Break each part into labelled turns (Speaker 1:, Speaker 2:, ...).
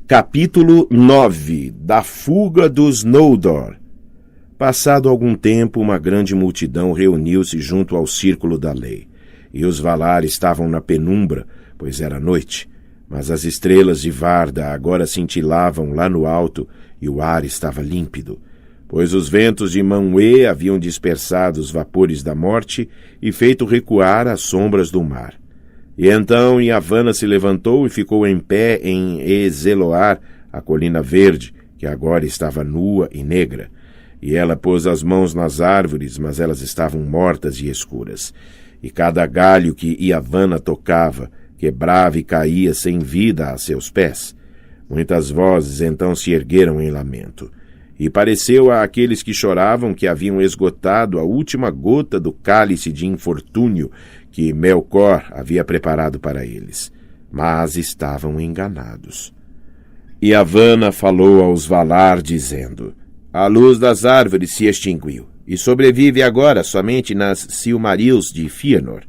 Speaker 1: Capítulo 9 da fuga dos Noldor. Passado algum tempo, uma grande multidão reuniu-se junto ao círculo da lei. E os Valar estavam na penumbra, pois era noite. Mas as estrelas de Varda agora cintilavam lá no alto, e o ar estava límpido. Pois os ventos de Manwë haviam dispersado os vapores da morte e feito recuar as sombras do mar. E então Yavanna se levantou e ficou em pé em Ezeloar, a colina verde, que agora estava nua e negra. E ela pôs as mãos nas árvores, mas elas estavam mortas e escuras. E cada galho que Yavanna tocava, quebrava e caía sem vida a seus pés. Muitas vozes então se ergueram em lamento. E pareceu a aqueles que choravam que haviam esgotado a última gota do cálice de infortúnio que Melkor havia preparado para eles. Mas estavam enganados. E Yavanna falou aos Valar, dizendo: a luz das árvores se extinguiu, e sobrevive agora somente nas Silmarils de Fëanor.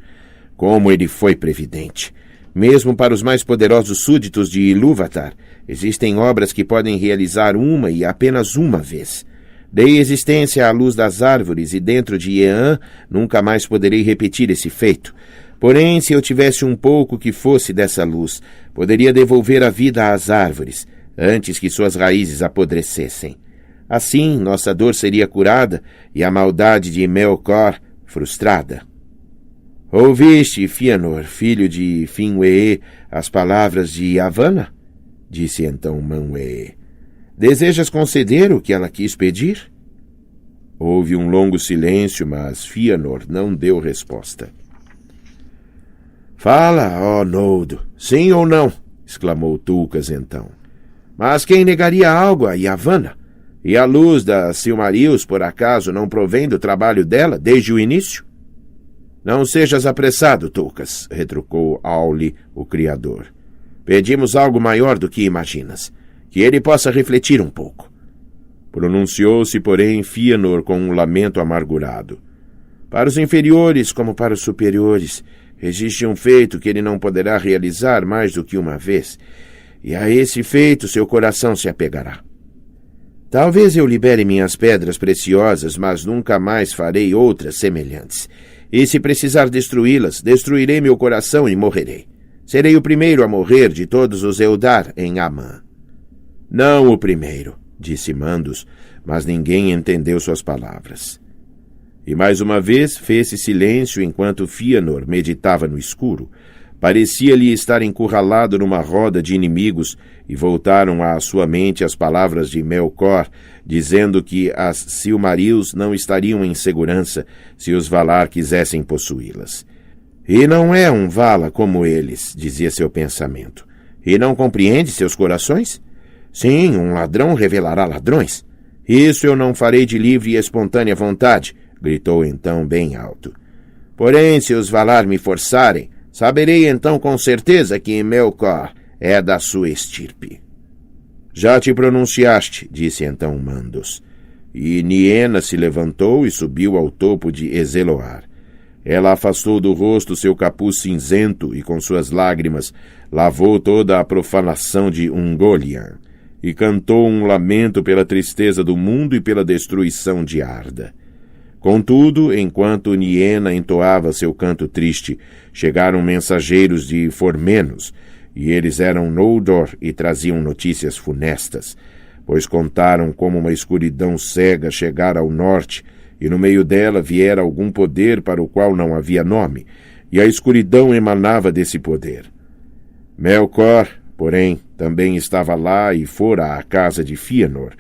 Speaker 1: Como ele foi previdente! Mesmo para os mais poderosos súditos de Ilúvatar, existem obras que podem realizar uma e apenas uma vez. Dei existência à luz das árvores e dentro de Eân nunca mais poderei repetir esse feito. Porém, se eu tivesse um pouco que fosse dessa luz, poderia devolver a vida às árvores, antes que suas raízes apodrecessem. Assim, nossa dor seria curada e a maldade de Melkor frustrada. Ouviste, Fëanor, filho de Finwë, as palavras de Yavanna? Disse então Manwë. Desejas conceder o que ela quis pedir? Houve um longo silêncio, mas Fëanor não deu resposta. Fala, ó Noldo, sim ou não? Exclamou Tulkas então. Mas quem negaria algo a Yavanna? E a luz das Silmarils, por acaso, não provém do trabalho dela desde o início? Não sejas apressado, Tulkas, retrucou Auli, o Criador. Pedimos algo maior do que imaginas, que ele possa refletir um pouco. Pronunciou-se, porém, Fëanor com um lamento amargurado. Para os inferiores como para os superiores, existe um feito que ele não poderá realizar mais do que uma vez, e a esse feito seu coração se apegará. Talvez eu libere minhas pedras preciosas, mas nunca mais farei outras semelhantes. E se precisar destruí-las, destruirei meu coração e morrerei. Serei o primeiro a morrer de todos os Eldar em Amã. Não o primeiro, disse Mandos, mas ninguém entendeu suas palavras. E mais uma vez fez-se silêncio enquanto Fëanor meditava no escuro. Parecia-lhe estar encurralado numa roda de inimigos e voltaram à sua mente as palavras de Melkor, dizendo que as Silmarils não estariam em segurança se os Valar quisessem possuí-las. E não é um Vala como eles, dizia seu pensamento. E não compreende seus corações? Sim, um ladrão revelará ladrões. Isso eu não farei de livre e espontânea vontade, gritou então bem alto. Porém, se os Valar me forçarem, saberei então com certeza que Melkor é da sua estirpe. Já te pronunciaste, disse então Mandos. E Niena se levantou e subiu ao topo de Ezeloar. Ela afastou do rosto seu capuz cinzento e com suas lágrimas lavou toda a profanação de Ungoliant e cantou um lamento pela tristeza do mundo e pela destruição de Arda. Contudo, enquanto Niena entoava seu canto triste, chegaram mensageiros de Formenos, e eles eram Noldor e traziam notícias funestas, pois contaram como uma escuridão cega chegara ao norte, e no meio dela viera algum poder para o qual não havia nome, e a escuridão emanava desse poder. Melkor, porém, também estava lá e fora à casa de Fëanor.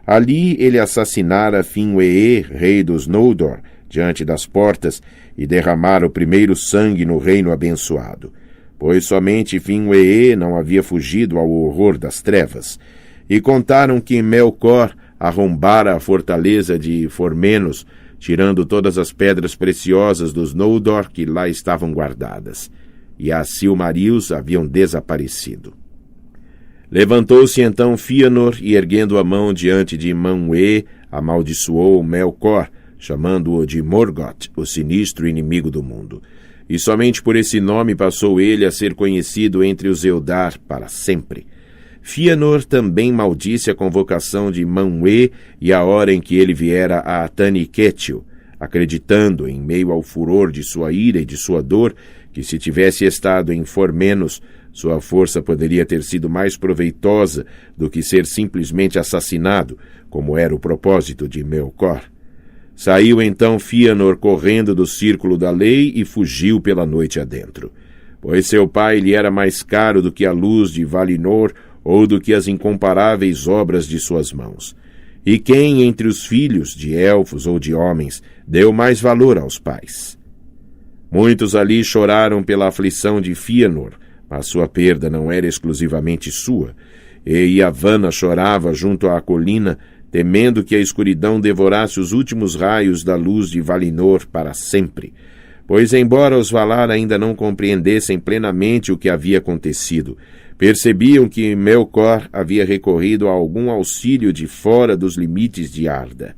Speaker 1: Ali ele assassinara Finwë, rei dos Noldor, diante das portas, e derramara o primeiro sangue no reino abençoado, pois somente Finwë não havia fugido ao horror das trevas. E contaram que Melkor arrombara a fortaleza de Formenos, tirando todas as pedras preciosas dos Noldor que lá estavam guardadas, e as Silmarils haviam desaparecido. Levantou-se então Fëanor e, erguendo a mão diante de Manwë, amaldiçoou Melkor, chamando-o de Morgoth, o sinistro inimigo do mundo. E somente por esse nome passou ele a ser conhecido entre os Eldar para sempre. Fëanor também maldisse a convocação de Manwë e a hora em que ele viera a Taniquetil, acreditando, em meio ao furor de sua ira e de sua dor, que se tivesse estado em Formenos, sua força poderia ter sido mais proveitosa do que ser simplesmente assassinado, como era o propósito de Melkor. Saiu então Fëanor correndo do círculo da lei e fugiu pela noite adentro, pois seu pai lhe era mais caro do que a luz de Valinor ou do que as incomparáveis obras de suas mãos. E quem entre os filhos, de elfos ou de homens, deu mais valor aos pais? Muitos ali choraram pela aflição de Fëanor, mas sua perda não era exclusivamente sua, e Yavanna chorava junto à colina, temendo que a escuridão devorasse os últimos raios da luz de Valinor para sempre, pois, embora os Valar ainda não compreendessem plenamente o que havia acontecido, percebiam que Melkor havia recorrido a algum auxílio de fora dos limites de Arda.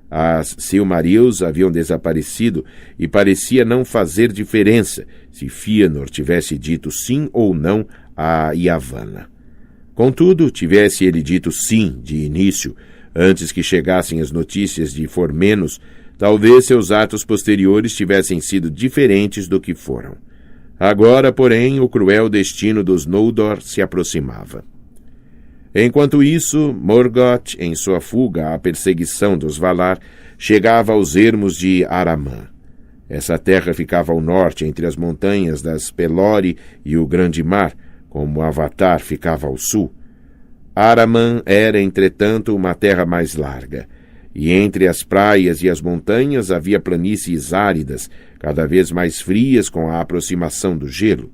Speaker 1: As Silmarils haviam desaparecido e parecia não fazer diferença se Fëanor tivesse dito sim ou não a Yavanna. Contudo, tivesse ele dito sim de início, antes que chegassem as notícias de Formenos, talvez seus atos posteriores tivessem sido diferentes do que foram. Agora, porém, o cruel destino dos Noldor se aproximava. Enquanto isso, Morgoth, em sua fuga à perseguição dos Valar, chegava aos ermos de Aramã. Essa terra ficava ao norte, entre as montanhas das Pelori e o Grande Mar, como Avatar ficava ao sul. Aramã era, entretanto, uma terra mais larga, e entre as praias e as montanhas havia planícies áridas, cada vez mais frias com a aproximação do gelo.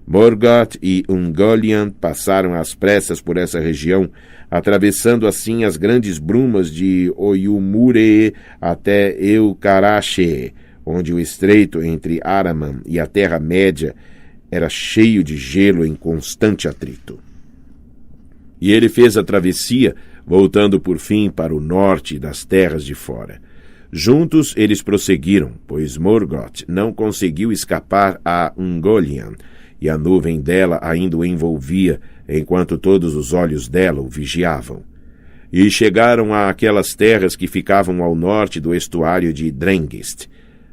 Speaker 1: Morgoth e Ungoliant passaram às pressas por essa região, atravessando assim as grandes brumas de Oyumure até Eucarache, onde o estreito entre Araman e a Terra-média era cheio de gelo em constante atrito. E ele fez a travessia, voltando por fim para o norte das terras de fora. Juntos eles prosseguiram, pois Morgoth não conseguiu escapar a Ungoliant, e a nuvem dela ainda o envolvia, enquanto todos os olhos dela o vigiavam. E chegaram àquelas terras que ficavam ao norte do estuário de Drengist.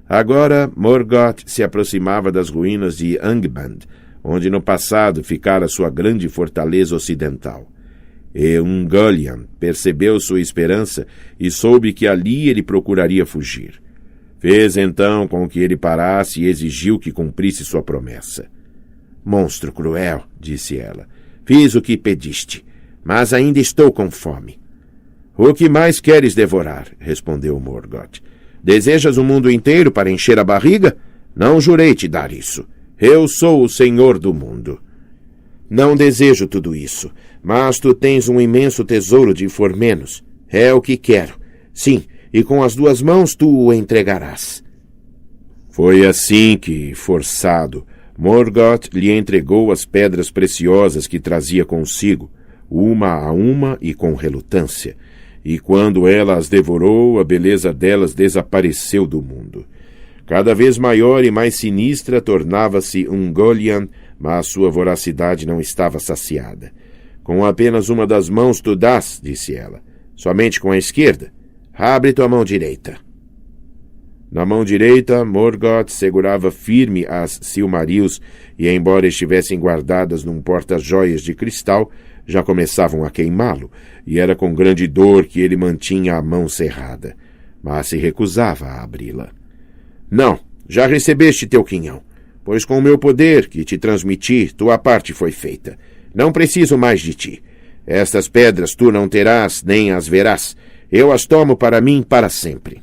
Speaker 1: Agora Morgoth se aproximava das ruínas de Angband, onde no passado ficara sua grande fortaleza ocidental. E Ungoliant percebeu sua esperança e soube que ali ele procuraria fugir. Fez então com que ele parasse e exigiu que cumprisse sua promessa. Monstro cruel, disse ela, fiz o que pediste, mas ainda estou com fome. O que mais queres devorar? Respondeu Morgoth. Desejas o mundo inteiro para encher a barriga? Não jurei te dar isso. Eu sou o senhor do mundo. Não desejo tudo isso, mas tu tens um imenso tesouro de Formenos. É o que quero. Sim, e com as 2 mãos tu o entregarás. Foi assim que, forçado, Morgoth lhe entregou as pedras preciosas que trazia consigo, uma a uma e com relutância, e quando ela as devorou, a beleza delas desapareceu do mundo. Cada vez maior e mais sinistra tornava-se Ungoliant, mas sua voracidade não estava saciada. Com apenas uma das mãos tu dás, disse ela. Somente com a esquerda? Abre tua mão direita. Na mão direita, Morgoth segurava firme as Silmarils e, embora estivessem guardadas num porta-joias de cristal, já começavam a queimá-lo, e era com grande dor que ele mantinha a mão cerrada, mas se recusava a abri-la. Não, já recebeste teu quinhão, pois com o meu poder que te transmiti, tua parte foi feita. Não preciso mais de ti. Estas pedras tu não terás, nem as verás. Eu as tomo para mim para sempre.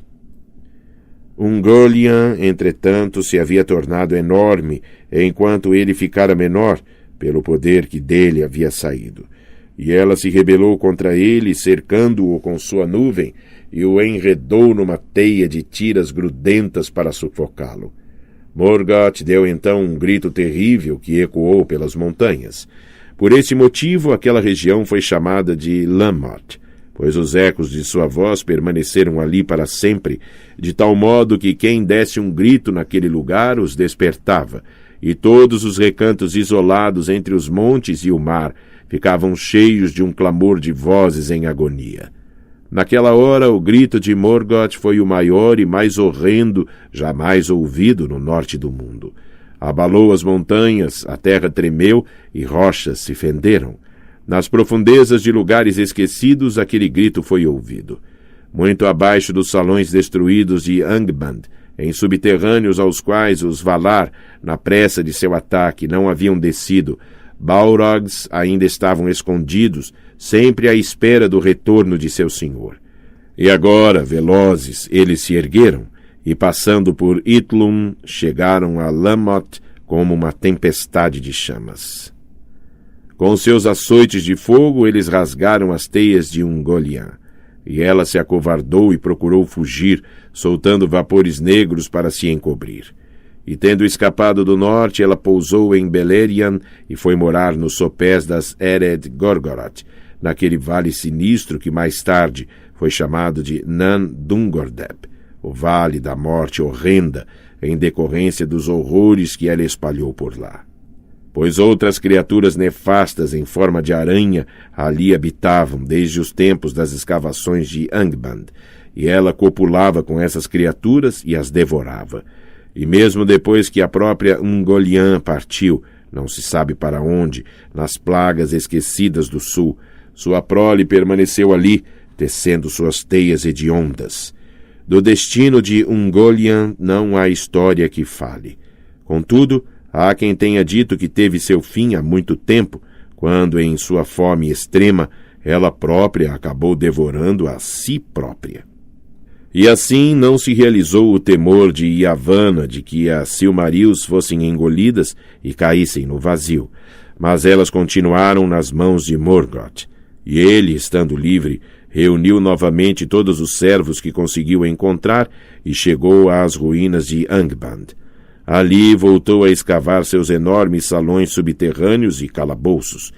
Speaker 1: Ungoliant, entretanto, se havia tornado enorme, enquanto ele ficara menor, pelo poder que dele havia saído. E ela se rebelou contra ele, cercando-o com sua nuvem, e o enredou numa teia de tiras grudentas para sufocá-lo. Morgoth deu então um grito terrível que ecoou pelas montanhas. Por esse motivo, aquela região foi chamada de Lammoth, pois os ecos de sua voz permaneceram ali para sempre, de tal modo que quem desse um grito naquele lugar os despertava, e todos os recantos isolados entre os montes e o mar ficavam cheios de um clamor de vozes em agonia. Naquela hora, o grito de Morgoth foi o maior e mais horrendo jamais ouvido no norte do mundo. Abalou as montanhas, a terra tremeu e rochas se fenderam. Nas profundezas de lugares esquecidos, aquele grito foi ouvido. Muito abaixo dos salões destruídos de Angband, em subterrâneos aos quais os Valar, na pressa de seu ataque, não haviam descido, Balrogs ainda estavam escondidos, sempre à espera do retorno de seu senhor. E agora, velozes, eles se ergueram, e passando por Itlum, chegaram a Lamoth como uma tempestade de chamas. Com seus açoites de fogo, eles rasgaram as teias de Ungoliant, e ela se acovardou e procurou fugir, soltando vapores negros para se encobrir. E tendo escapado do norte, ela pousou em Beleriand e foi morar nos sopés das Ered Gorgoroth, naquele vale sinistro que mais tarde foi chamado de Nan Dungordeb, o Vale da Morte Horrenda, em decorrência dos horrores que ela espalhou por lá. Pois outras criaturas nefastas em forma de aranha ali habitavam desde os tempos das escavações de Angband, e ela copulava com essas criaturas e as devorava. E mesmo depois que a própria Ungoliant partiu, não se sabe para onde, nas plagas esquecidas do sul, sua prole permaneceu ali, tecendo suas teias hediondas. Do destino de Ungoliant não há história que fale. Contudo, há quem tenha dito que teve seu fim há muito tempo, quando, em sua fome extrema, ela própria acabou devorando a si própria. E assim não se realizou o temor de Yavanna de que as Silmarils fossem engolidas e caíssem no vazio, mas elas continuaram nas mãos de Morgoth, e ele, estando livre, reuniu novamente todos os servos que conseguiu encontrar e chegou às ruínas de Angband. Ali voltou a escavar seus enormes salões subterrâneos e calabouços,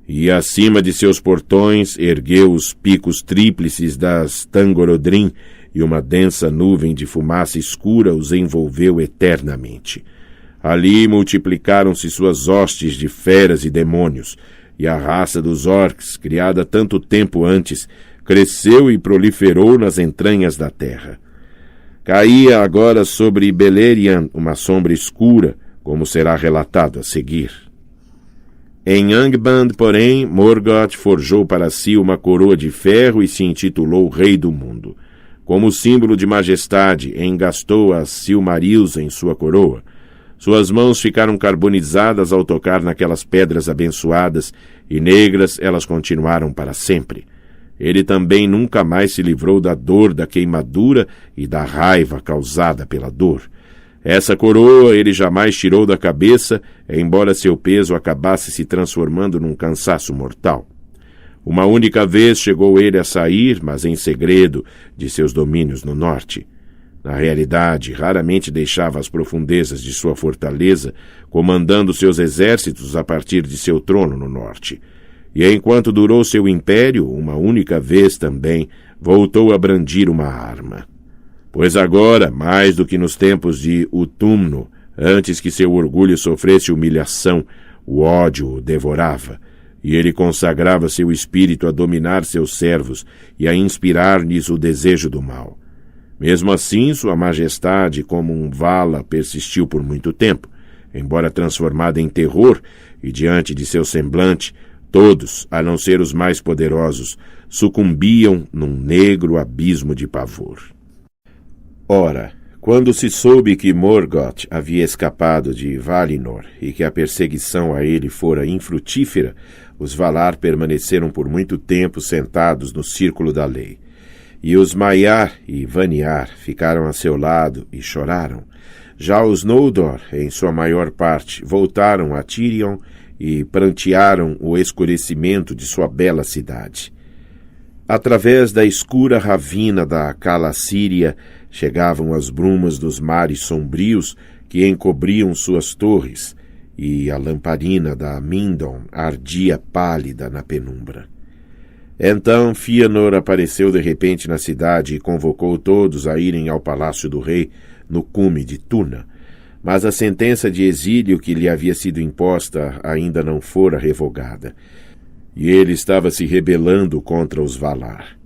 Speaker 1: e acima de seus portões ergueu os picos tríplices das Tangorodrim, e uma densa nuvem de fumaça escura os envolveu eternamente. Ali multiplicaram-se suas hostes de feras e demônios, e a raça dos orcs, criada tanto tempo antes, cresceu e proliferou nas entranhas da terra. Caía agora sobre Beleriand uma sombra escura, como será relatado a seguir. Em Angband, porém, Morgoth forjou para si uma coroa de ferro e se intitulou Rei do Mundo. Como símbolo de majestade, engastou as Silmarils em sua coroa. Suas mãos ficaram carbonizadas ao tocar naquelas pedras abençoadas, e negras elas continuaram para sempre. Ele também nunca mais se livrou da dor da queimadura e da raiva causada pela dor. Essa coroa ele jamais tirou da cabeça, embora seu peso acabasse se transformando num cansaço mortal. Uma única vez chegou ele a sair, mas em segredo, de seus domínios no norte. Na realidade, raramente deixava as profundezas de sua fortaleza, comandando seus exércitos a partir de seu trono no norte. E enquanto durou seu império, uma única vez também, voltou a brandir uma arma. Pois agora, mais do que nos tempos de Utumno, antes que seu orgulho sofresse humilhação, o ódio o devorava, e ele consagrava seu espírito a dominar seus servos e a inspirar-lhes o desejo do mal. Mesmo assim, sua majestade, como um Vala, persistiu por muito tempo, embora transformada em terror, e diante de seu semblante, todos, a não ser os mais poderosos, sucumbiam num negro abismo de pavor. Ora, quando se soube que Morgoth havia escapado de Valinor e que a perseguição a ele fora infrutífera, os Valar permaneceram por muito tempo sentados no círculo da lei. E os Maiar e Vaniar ficaram a seu lado e choraram. Já os Noldor, em sua maior parte, voltaram a Tirion e prantearam o escurecimento de sua bela cidade. Através da escura ravina da Cala-Síria chegavam as brumas dos mares sombrios que encobriam suas torres, e a lamparina da Mindon ardia pálida na penumbra. Então Fëanor apareceu de repente na cidade e convocou todos a irem ao palácio do rei, no cume de Tuna, mas a sentença de exílio que lhe havia sido imposta ainda não fora revogada. e ele estava se rebelando contra os Valar.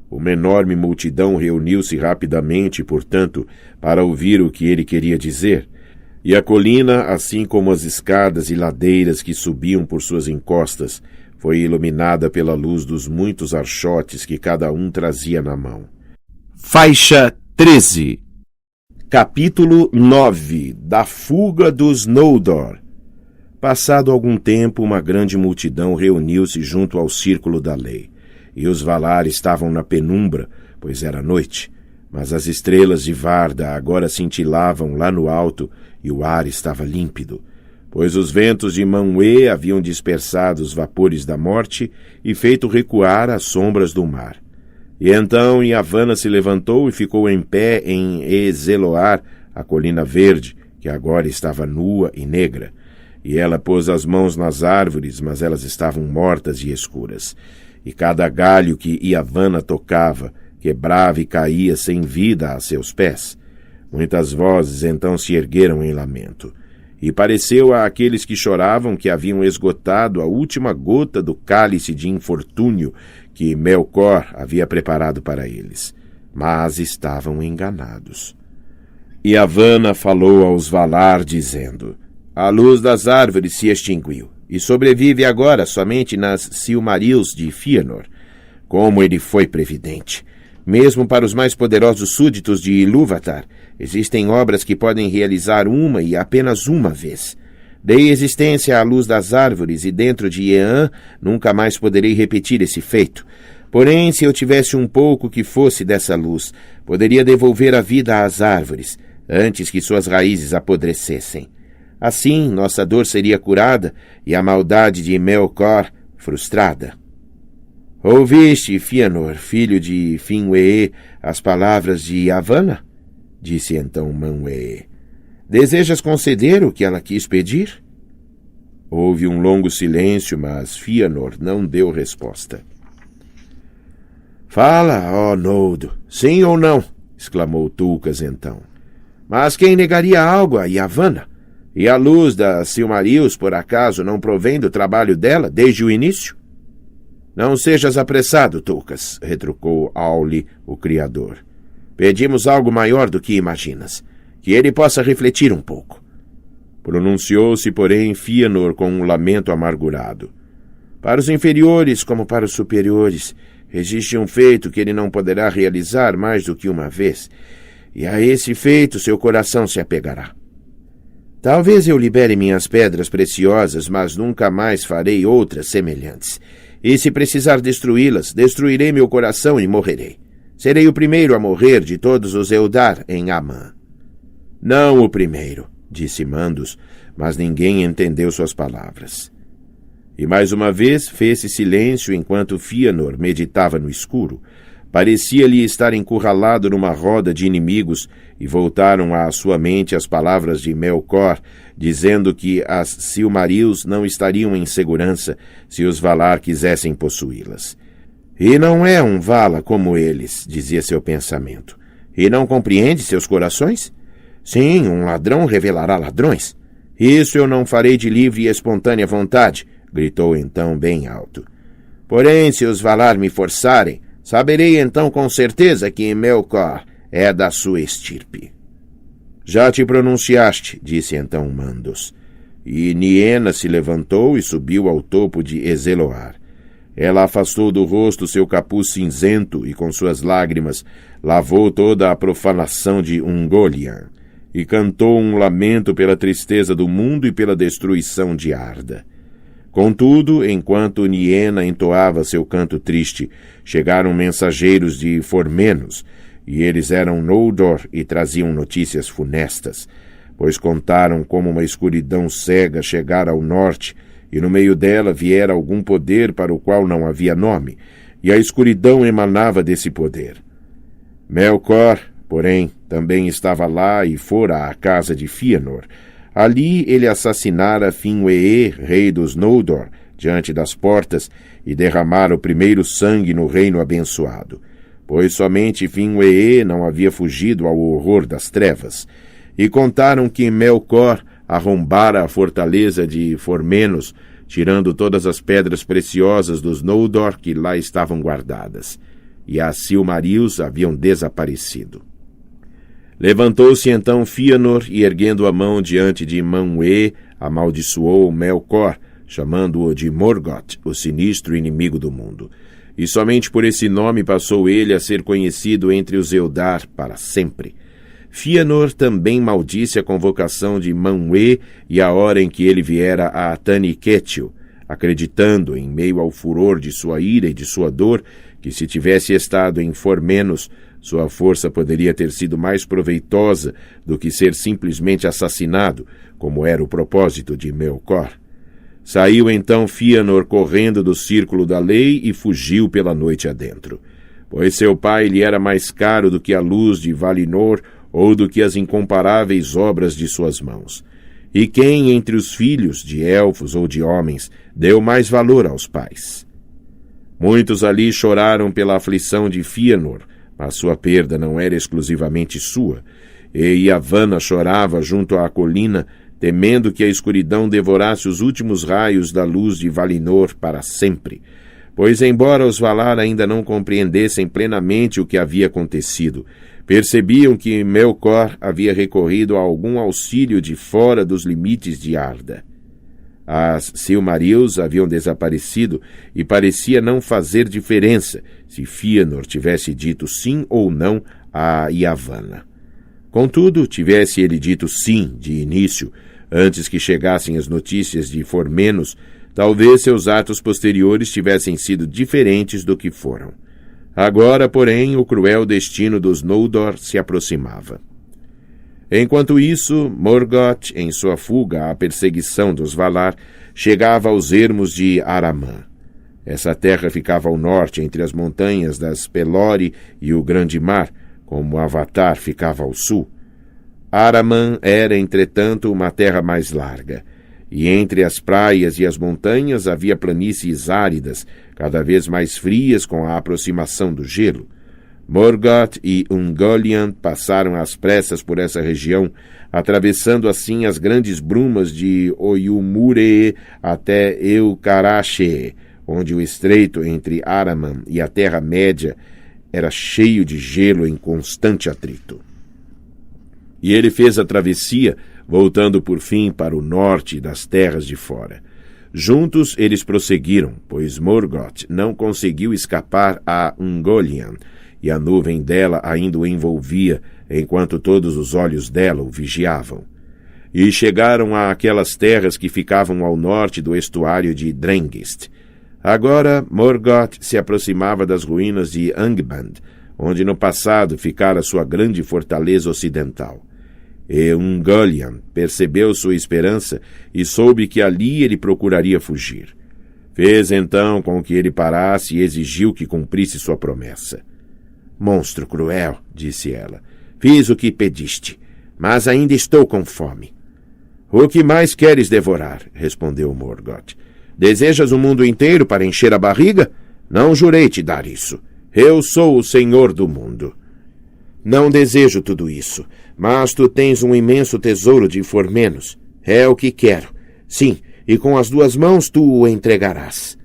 Speaker 1: Uma enorme multidão reuniu-se rapidamente, portanto, para ouvir o que ele queria dizer, e a colina, assim como as escadas e ladeiras que subiam por suas encostas, foi iluminada pela luz dos muitos archotes que cada um trazia na mão.
Speaker 2: Faixa 13.
Speaker 1: Capítulo 9. Da fuga dos Noldor. Passado algum tempo, uma grande multidão reuniu-se junto ao círculo da lei, e os Valar estavam na penumbra, pois era noite, mas as estrelas de Varda agora cintilavam lá no alto e o ar estava límpido, pois os ventos de Manwë haviam dispersado os vapores da morte e feito recuar as sombras do mar. E então Yavanna se levantou e ficou em pé em Ezeloar, a colina verde, que agora estava nua e negra, e ela pôs as mãos nas árvores, mas elas estavam mortas e escuras, e cada galho que Yavanna tocava quebrava e caía sem vida a seus pés. Muitas vozes então se ergueram em lamento, e pareceu a aqueles que choravam que haviam esgotado a última gota do cálice de infortúnio que Melkor havia preparado para eles, mas estavam enganados. Yavanna falou aos Valar, dizendo: a luz das árvores se extinguiu, e sobrevive agora somente nas Silmarils de Fëanor. Como ele foi previdente! Mesmo para os mais poderosos súditos de Ilúvatar, existem obras que podem realizar uma e apenas uma vez. Dei existência à luz das árvores e dentro de Eân nunca mais poderei repetir esse feito. Porém, se eu tivesse um pouco que fosse dessa luz, poderia devolver a vida às árvores, antes que suas raízes apodrecessem. Assim, nossa dor seria curada e a maldade de Melkor frustrada. Ouviste, Fëanor, filho de Finwë, as palavras de Yavanna? Disse então Manwë. Desejas conceder o que ela quis pedir? Houve um longo silêncio, mas Fëanor não deu resposta. Fala, ó Noldo, sim ou não? Exclamou Tulkas então. Mas quem negaria algo a Yavanna? E a luz da Silmarils, por acaso, não provém do trabalho dela desde o início? Não sejas apressado, Tulkas, retrucou Auli, o Criador. Pedimos algo maior do que imaginas, que ele possa refletir um pouco. Pronunciou-se, porém, Fëanor com um lamento amargurado. Para os inferiores, como para os superiores, existe um feito que ele não poderá realizar mais do que uma vez, e a esse feito seu coração se apegará. Talvez eu libere minhas pedras preciosas, mas nunca mais farei outras semelhantes. E se precisar destruí-las, destruirei meu coração e morrerei. Serei o primeiro a morrer de todos os Eldar em Aman. Não o primeiro, disse Mandos, mas ninguém entendeu suas palavras. E mais uma vez fez-se silêncio enquanto Fëanor meditava no escuro. Parecia-lhe estar encurralado numa roda de inimigos, e voltaram à sua mente as palavras de Melkor, dizendo que as Silmarils não estariam em segurança se os Valar quisessem possuí-las. E não é um Vala como eles, dizia seu pensamento. E não compreende seus corações? Sim, um ladrão revelará ladrões. Isso eu não farei de livre e espontânea vontade, gritou então bem alto. Porém, se os Valar me forçarem, saberei então com certeza que Melkor é da sua estirpe. Já te pronunciaste, disse então Mandos. E Niena se levantou e subiu ao topo de Ezeloar. Ela afastou do rosto seu capuz cinzento e com suas lágrimas lavou toda a profanação de Ungoliant e cantou um lamento pela tristeza do mundo e pela destruição de Arda. Contudo, enquanto Niena entoava seu canto triste, chegaram mensageiros de Formenos, e eles eram Noldor e traziam notícias funestas, pois contaram como uma escuridão cega chegara ao norte, e no meio dela viera algum poder para o qual não havia nome, e a escuridão emanava desse poder. Melkor, porém, também estava lá e fora à casa de Fëanor. Ali ele assassinara Finwë, rei dos Noldor, diante das portas, e derramara o primeiro sangue no reino abençoado, pois somente Finwë não havia fugido ao horror das trevas. E contaram que Melkor arrombara a fortaleza de Formenos, tirando todas as pedras preciosas dos Noldor que lá estavam guardadas, e as Silmarils haviam desaparecido. Levantou-se então Fëanor e, erguendo a mão diante de Manwë, amaldiçoou Melkor, chamando-o de Morgoth, o sinistro inimigo do mundo. E somente por esse nome passou ele a ser conhecido entre os Eldar para sempre. Fëanor também maldisse a convocação de Manwë e a hora em que ele viera a Taniquetil, acreditando, em meio ao furor de sua ira e de sua dor, que se tivesse estado em Formenos, sua força poderia ter sido mais proveitosa do que ser simplesmente assassinado, como era o propósito de Melkor. Saiu então Fëanor correndo do círculo da lei e fugiu pela noite adentro, pois seu pai lhe era mais caro do que a luz de Valinor ou do que as incomparáveis obras de suas mãos. E quem entre os filhos, de elfos ou de homens, deu mais valor aos pais? Muitos ali choraram pela aflição de Fëanor, mas sua perda não era exclusivamente sua, e Yavanna chorava junto à colina, temendo que a escuridão devorasse os últimos raios da luz de Valinor para sempre, pois, embora os Valar ainda não compreendessem plenamente o que havia acontecido, percebiam que Melkor havia recorrido a algum auxílio de fora dos limites de Arda. As Silmarils haviam desaparecido e parecia não fazer diferença se Fëanor tivesse dito sim ou não a Yavanna. Contudo, tivesse ele dito sim de início, antes que chegassem as notícias de Formenos, talvez seus atos posteriores tivessem sido diferentes do que foram. Agora, porém, o cruel destino dos Noldor se aproximava. Enquanto isso, Morgoth, em sua fuga à perseguição dos Valar, chegava aos ermos de Aramã. Essa terra ficava ao norte, entre as montanhas das Pelori e o Grande Mar, como Avatar ficava ao sul. Aramã era, entretanto, uma terra mais larga, e entre as praias e as montanhas havia planícies áridas, cada vez mais frias com a aproximação do gelo. Morgoth e Ungoliant passaram às pressas por essa região, atravessando assim as grandes brumas de Oyumure até Eucarache, onde o estreito entre Araman e a Terra-média era cheio de gelo em constante atrito. E ele fez a travessia, voltando por fim para o norte das terras de fora. Juntos eles prosseguiram, pois Morgoth não conseguiu escapar a Ungoliant, e a nuvem dela ainda o envolvia, enquanto todos os olhos dela o vigiavam. E chegaram àquelas terras que ficavam ao norte do estuário de Drengist. Agora Morgoth se aproximava das ruínas de Angband, onde no passado ficara sua grande fortaleza ocidental. E Ungoliant percebeu sua esperança e soube que ali ele procuraria fugir. Fez então com que ele parasse e exigiu que cumprisse sua promessa. Monstro cruel, disse ela, fiz o que pediste, mas ainda estou com fome. O que mais queres devorar? Respondeu Morgoth. Desejas o mundo inteiro para encher a barriga? Não jurei te dar isso. Eu sou o senhor do mundo. Não desejo tudo isso, mas tu tens um imenso tesouro de Formenos. É o que quero. Sim, e com as 2 mãos tu o entregarás.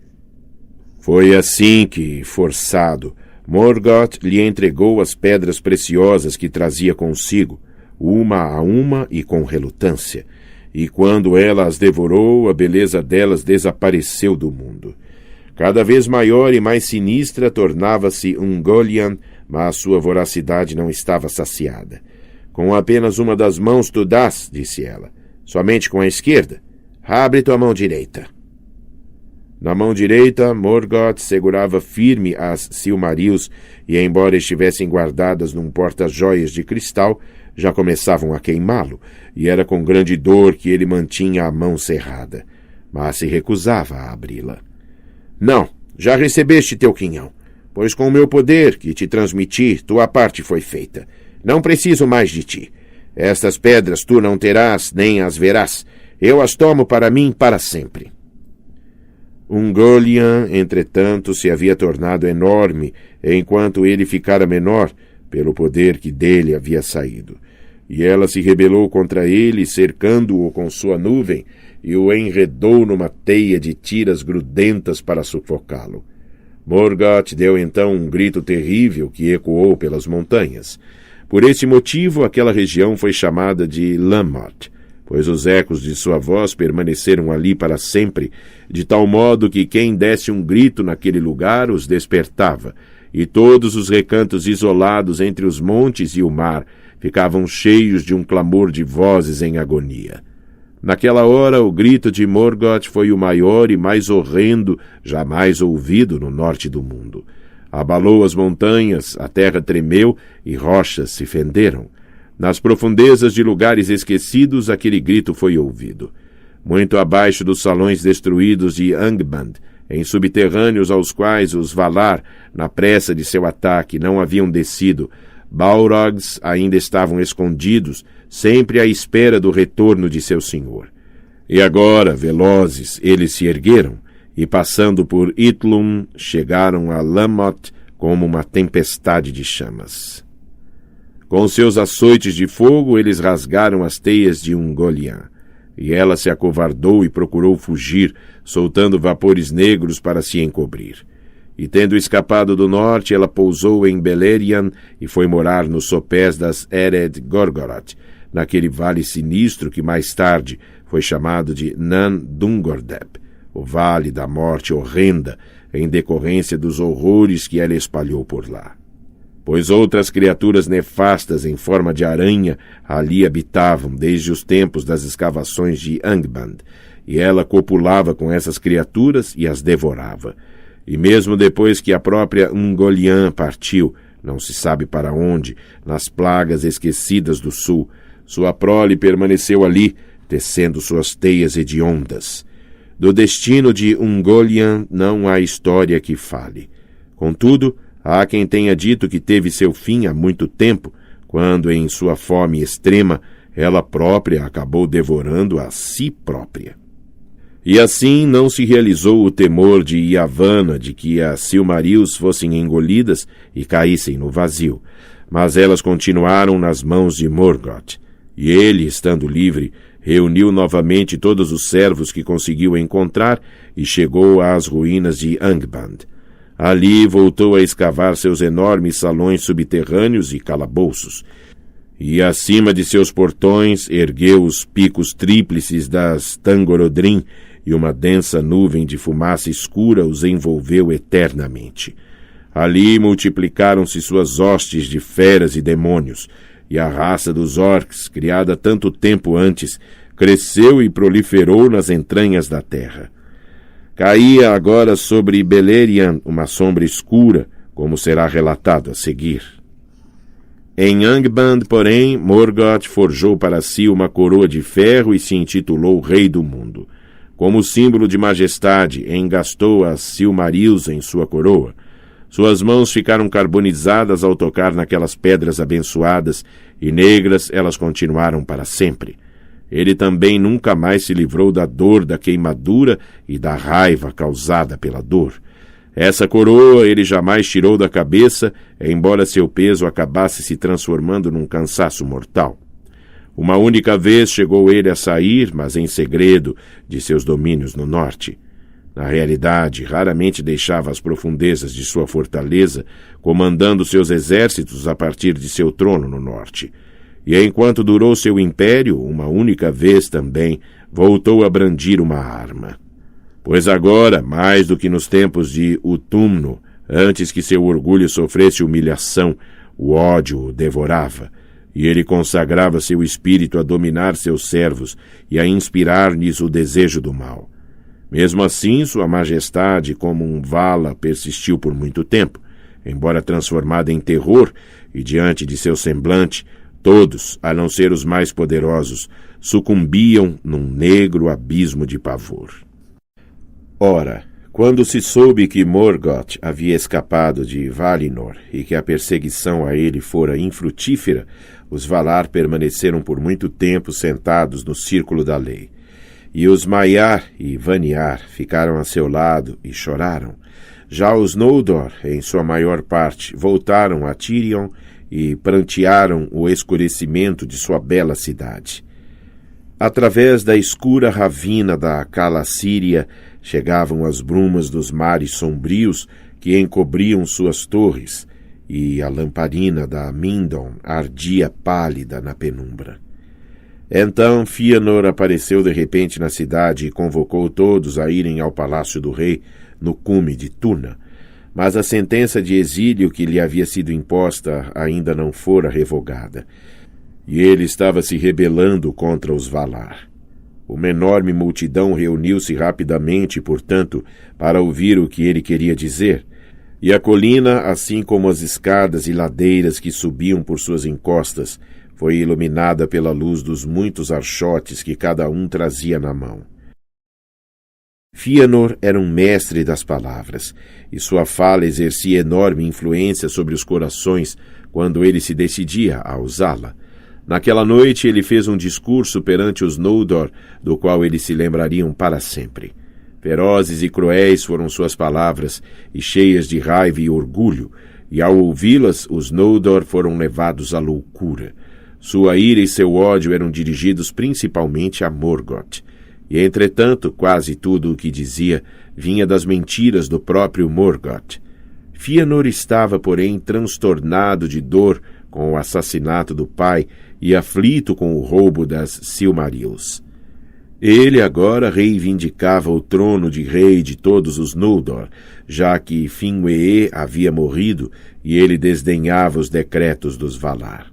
Speaker 1: Foi assim que, forçado, Morgoth lhe entregou as pedras preciosas que trazia consigo, uma a uma e com relutância, e quando ela as devorou, a beleza delas desapareceu do mundo. Cada vez maior e mais sinistra tornava-se Ungoliant, mas sua voracidade não estava saciada. Com apenas uma das mãos tu dás, disse ela. Somente com a esquerda? Abre tua mão direita. Na mão direita, Morgoth segurava firme as Silmarils e, embora estivessem guardadas num porta-joias de cristal, já começavam a queimá-lo, e era com grande dor que ele mantinha a mão cerrada, mas se recusava a abri-la. Não, já recebeste teu quinhão, pois com o meu poder que te transmiti, tua parte foi feita. Não preciso mais de ti. Estas pedras tu não terás, nem as verás. Eu as tomo para mim para sempre. Ungoliant, entretanto, se havia tornado enorme, enquanto ele ficara menor, pelo poder que dele havia saído. E ela se rebelou contra ele, cercando-o com sua nuvem, e o enredou numa teia de tiras grudentas para sufocá-lo. Morgoth deu então um grito terrível que ecoou pelas montanhas. Por esse motivo, aquela região foi chamada de Lammoth, pois os ecos de sua voz permaneceram ali para sempre, de tal modo que quem desse um grito naquele lugar os despertava, e todos os recantos isolados entre os montes e o mar ficavam cheios de um clamor de vozes em agonia. Naquela hora, o grito de Morgoth foi o maior e mais horrendo jamais ouvido no norte do mundo. Abalou as montanhas, a terra tremeu e rochas se fenderam. Nas profundezas de lugares esquecidos, aquele grito foi ouvido. Muito abaixo dos salões destruídos de Angband, em subterrâneos aos quais os Valar, na pressa de seu ataque, não haviam descido, Balrogs ainda estavam escondidos, sempre à espera do retorno de seu senhor. E agora, velozes, eles se ergueram, e passando por Itlum, chegaram a Lammoth como uma tempestade de chamas. Com seus açoites de fogo, eles rasgaram as teias de Ungoliant, e ela se acovardou e procurou fugir, soltando vapores negros para se encobrir. E tendo escapado do norte, ela pousou em Beleriand e foi morar nos sopés das Ered Gorgoroth, naquele vale sinistro que mais tarde foi chamado de Nan Dungordeb, o Vale da Morte Horrenda, em decorrência dos horrores que ela espalhou por lá. Pois outras criaturas nefastas em forma de aranha ali habitavam desde os tempos das escavações de Angband, e ela copulava com essas criaturas e as devorava. E mesmo depois que a própria Ungoliant partiu, não se sabe para onde, nas plagas esquecidas do sul, sua prole permaneceu ali, tecendo suas teias hediondas. Do destino de Ungoliant não há história que fale. Contudo, há quem tenha dito que teve seu fim há muito tempo, quando, em sua fome extrema, ela própria acabou devorando a si própria. E assim não se realizou o temor de Yavanna de que as Silmarils fossem engolidas e caíssem no vazio, mas elas continuaram nas mãos de Morgoth, e ele, estando livre, reuniu novamente todos os servos que conseguiu encontrar e chegou às ruínas de Angband. Ali voltou a escavar seus enormes salões subterrâneos e calabouços, e acima de seus portões ergueu os picos tríplices das Tangorodrim, e uma densa nuvem de fumaça escura os envolveu eternamente. Ali multiplicaram-se suas hostes de feras e demônios, e a raça dos orcs, criada tanto tempo antes, cresceu e proliferou nas entranhas da terra. Caía agora sobre Beleriand uma sombra escura, como será relatado a seguir. Em Angband, porém, Morgoth forjou para si uma coroa de ferro e se intitulou Rei do Mundo. Como símbolo de majestade, engastou as Silmarils em sua coroa. Suas mãos ficaram carbonizadas ao tocar naquelas pedras abençoadas, e negras elas continuaram para sempre. Ele também nunca mais se livrou da dor da queimadura e da raiva causada pela dor. Essa coroa ele jamais tirou da cabeça, embora seu peso acabasse se transformando num cansaço mortal. Uma única vez chegou ele a sair, mas em segredo, de seus domínios no norte. Na realidade, raramente deixava as profundezas de sua fortaleza, comandando seus exércitos a partir de seu trono no norte. E enquanto durou seu império, uma única vez também, voltou a brandir uma arma. Pois agora, mais do que nos tempos de Utumno, antes que seu orgulho sofresse humilhação, o ódio o devorava, e ele consagrava seu espírito a dominar seus servos e a inspirar-lhes o desejo do mal. Mesmo assim, sua majestade, como um Vala, persistiu por muito tempo, embora transformada em terror, e diante de seu semblante, todos, a não ser os mais poderosos, sucumbiam num negro abismo de pavor. Ora, quando se soube que Morgoth havia escapado de Valinor e que a perseguição a ele fora infrutífera, os Valar permaneceram por muito tempo sentados no círculo da lei. E os Maiar e Vaniar ficaram a seu lado e choraram. Já os Noldor, em sua maior parte, voltaram a Tirion e prantearam o escurecimento de sua bela cidade. Através da escura ravina da Cala-Síria chegavam as brumas dos mares sombrios que encobriam suas torres, e a lamparina da Mindon ardia pálida na penumbra. Então Fëanor apareceu de repente na cidade e convocou todos a irem ao palácio do rei, no cume de Tuna, mas a sentença de exílio que lhe havia sido imposta ainda não fora revogada, e ele estava se rebelando contra os Valar. Uma enorme multidão reuniu-se rapidamente, portanto, para ouvir o que ele queria dizer, e a colina, assim como as escadas e ladeiras que subiam por suas encostas, foi iluminada pela luz dos muitos archotes que cada um trazia na mão. Fëanor era um mestre das palavras, e sua fala exercia enorme influência sobre os corações quando ele se decidia a usá-la. Naquela noite ele fez um discurso perante os Noldor, do qual eles se lembrariam para sempre. Ferozes e cruéis foram suas palavras, e cheias de raiva e orgulho, e ao ouvi-las os Noldor foram levados à loucura. Sua ira e seu ódio eram dirigidos principalmente a Morgoth. E, entretanto, quase tudo o que dizia vinha das mentiras do próprio Morgoth. Fëanor estava, porém, transtornado de dor com o assassinato do pai e aflito com o roubo das Silmarils. Ele agora reivindicava o trono de rei de todos os Noldor, já que Finwë havia morrido e ele desdenhava os decretos dos Valar.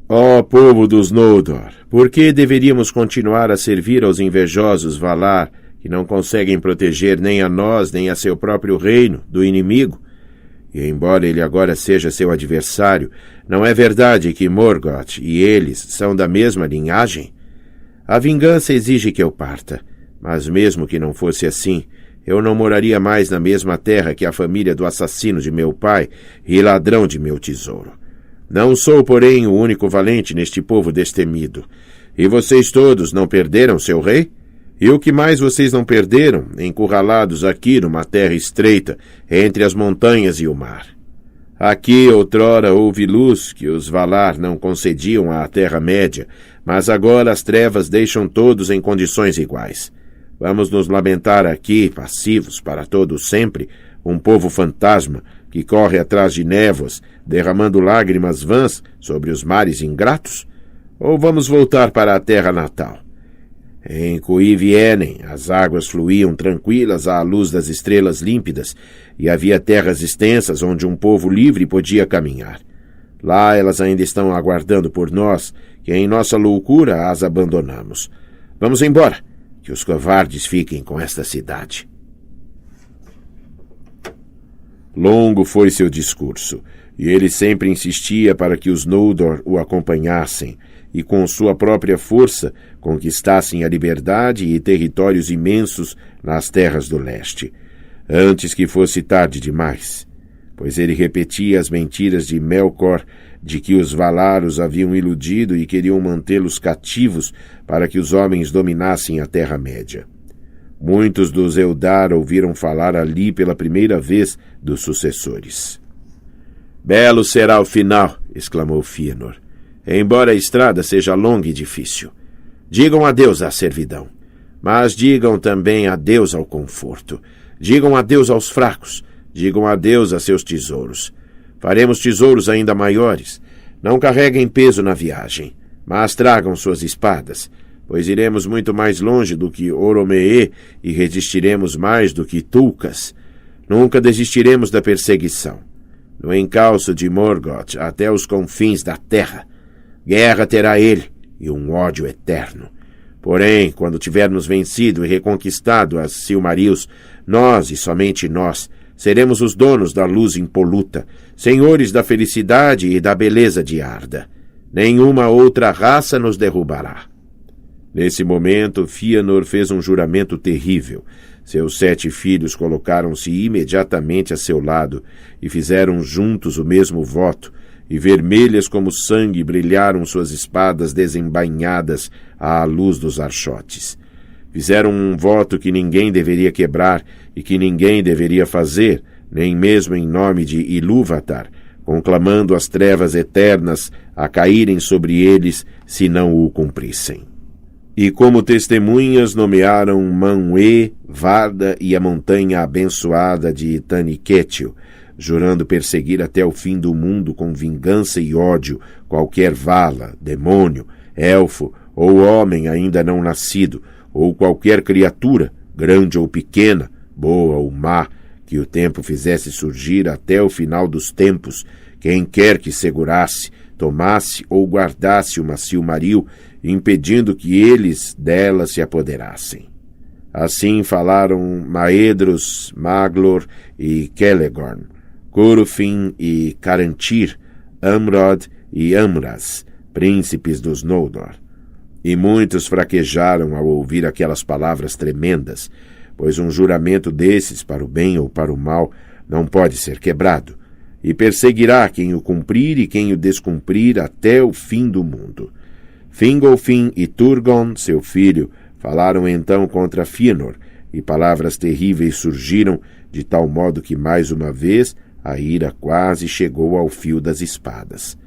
Speaker 1: Ó povo dos Noldor, por que deveríamos continuar a servir aos invejosos Valar, que não conseguem proteger nem a nós nem a seu próprio reino do inimigo? E embora ele agora seja seu adversário, não é verdade que Morgoth e eles são da mesma linhagem? A vingança exige que eu parta, mas mesmo que não fosse assim, eu não moraria mais na mesma terra que a família do assassino de meu pai e ladrão de meu tesouro. Não sou, porém, o único valente neste povo destemido. E vocês todos não perderam seu rei? E o que mais vocês não perderam, encurralados aqui numa terra estreita, entre as montanhas e o mar? Aqui, outrora, houve luz que os Valar não concediam à Terra-média, mas agora as trevas deixam todos em condições iguais. Vamos nos lamentar aqui, passivos para todo sempre, um povo fantasma que corre atrás de névoas, derramando lágrimas vãs sobre os mares ingratos? Ou vamos voltar para a terra natal? Em Cuivienen, as águas fluíam tranquilas à luz das estrelas límpidas, e havia terras extensas onde um povo livre podia caminhar. Lá elas ainda estão aguardando por nós, que em nossa loucura as abandonamos. Vamos embora, que os covardes fiquem com esta cidade. Longo foi seu discurso, e ele sempre insistia para que os Noldor o acompanhassem, e com sua própria força conquistassem a liberdade e territórios imensos nas terras do leste, antes que fosse tarde demais, pois ele repetia as mentiras de Melkor de que os Valar os haviam iludido e queriam mantê-los cativos para que os homens dominassem a Terra-média. Muitos dos Eldar ouviram falar ali pela primeira vez dos sucessores. Belo será o final, exclamou Fëanor, embora a estrada seja longa e difícil. Digam adeus à servidão, mas digam também adeus ao conforto. Digam adeus aos fracos, digam adeus a seus tesouros. Faremos tesouros ainda maiores. Não carreguem peso na viagem, mas tragam suas espadas, pois iremos muito mais longe do que Oromê e resistiremos mais do que Tulkas. Nunca desistiremos da perseguição. No encalço de Morgoth até os confins da terra. Guerra terá ele e um ódio eterno. Porém, quando tivermos vencido e reconquistado as Silmarils, nós e somente nós seremos os donos da luz impoluta, senhores da felicidade e da beleza de Arda. Nenhuma outra raça nos derrubará. Nesse momento, Fëanor fez um juramento terrível. Seus 7 filhos colocaram-se imediatamente a seu lado e fizeram juntos o mesmo voto, e vermelhas como sangue brilharam suas espadas desembainhadas à luz dos archotes. Fizeram um voto que ninguém deveria quebrar e que ninguém deveria fazer, nem mesmo em nome de Ilúvatar, conclamando as trevas eternas a caírem sobre eles se não o cumprissem. E como testemunhas nomearam Manwë, Varda e a montanha abençoada de Taniquetil, jurando perseguir até o fim do mundo com vingança e ódio qualquer vala, demônio, elfo ou homem ainda não nascido, ou qualquer criatura, grande ou pequena, boa ou má, que o tempo fizesse surgir até o final dos tempos, quem quer que segurasse, tomasse ou guardasse uma Silmaril, impedindo que eles dela se apoderassem. Assim falaram Maedhros, Maglor e Celegorn, Curufin e Carantir, Amrod e Amras, príncipes dos Noldor. E muitos fraquejaram ao ouvir aquelas palavras tremendas, pois um juramento desses, para o bem ou para o mal, não pode ser quebrado, e perseguirá quem o cumprir e quem o descumprir até o fim do mundo. Fingolfin e Turgon, seu filho, falaram então contra Fëanor, e palavras terríveis surgiram, de tal modo que, mais uma vez, a ira quase chegou ao fio das espadas.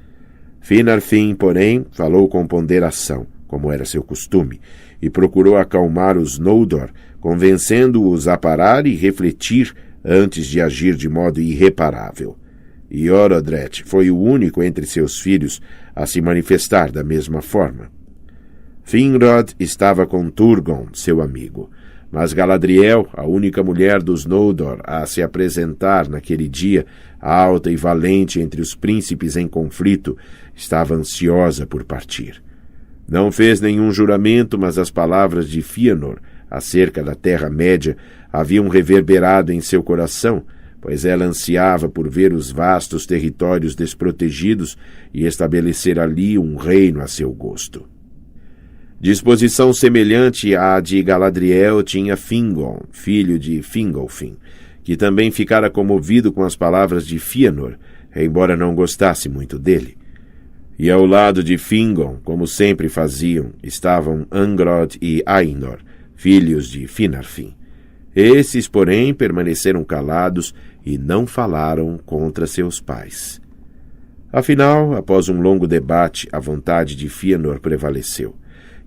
Speaker 1: Finarfin, porém, falou com ponderação, como era seu costume, e procurou acalmar os Noldor, convencendo-os a parar e refletir antes de agir de modo irreparável. E Orodreth foi o único entre seus filhos a se manifestar da mesma forma. Finrod estava com Turgon, seu amigo, mas Galadriel, a única mulher dos Noldor a se apresentar naquele dia, alta e valente entre os príncipes em conflito, estava ansiosa por partir. Não fez nenhum juramento, mas as palavras de Fëanor acerca da Terra-média haviam reverberado em seu coração, pois ela ansiava por ver os vastos territórios desprotegidos e estabelecer ali um reino a seu gosto. Disposição semelhante à de Galadriel tinha Fingon, filho de Fingolfin, que também ficara comovido com as palavras de Fëanor, embora não gostasse muito dele. E ao lado de Fingon, como sempre faziam, estavam Angrod e Ainor, filhos de Finarfin. Esses, porém, permaneceram calados e não falaram contra seus pais. Afinal, após um longo debate, a vontade de Fëanor prevaleceu,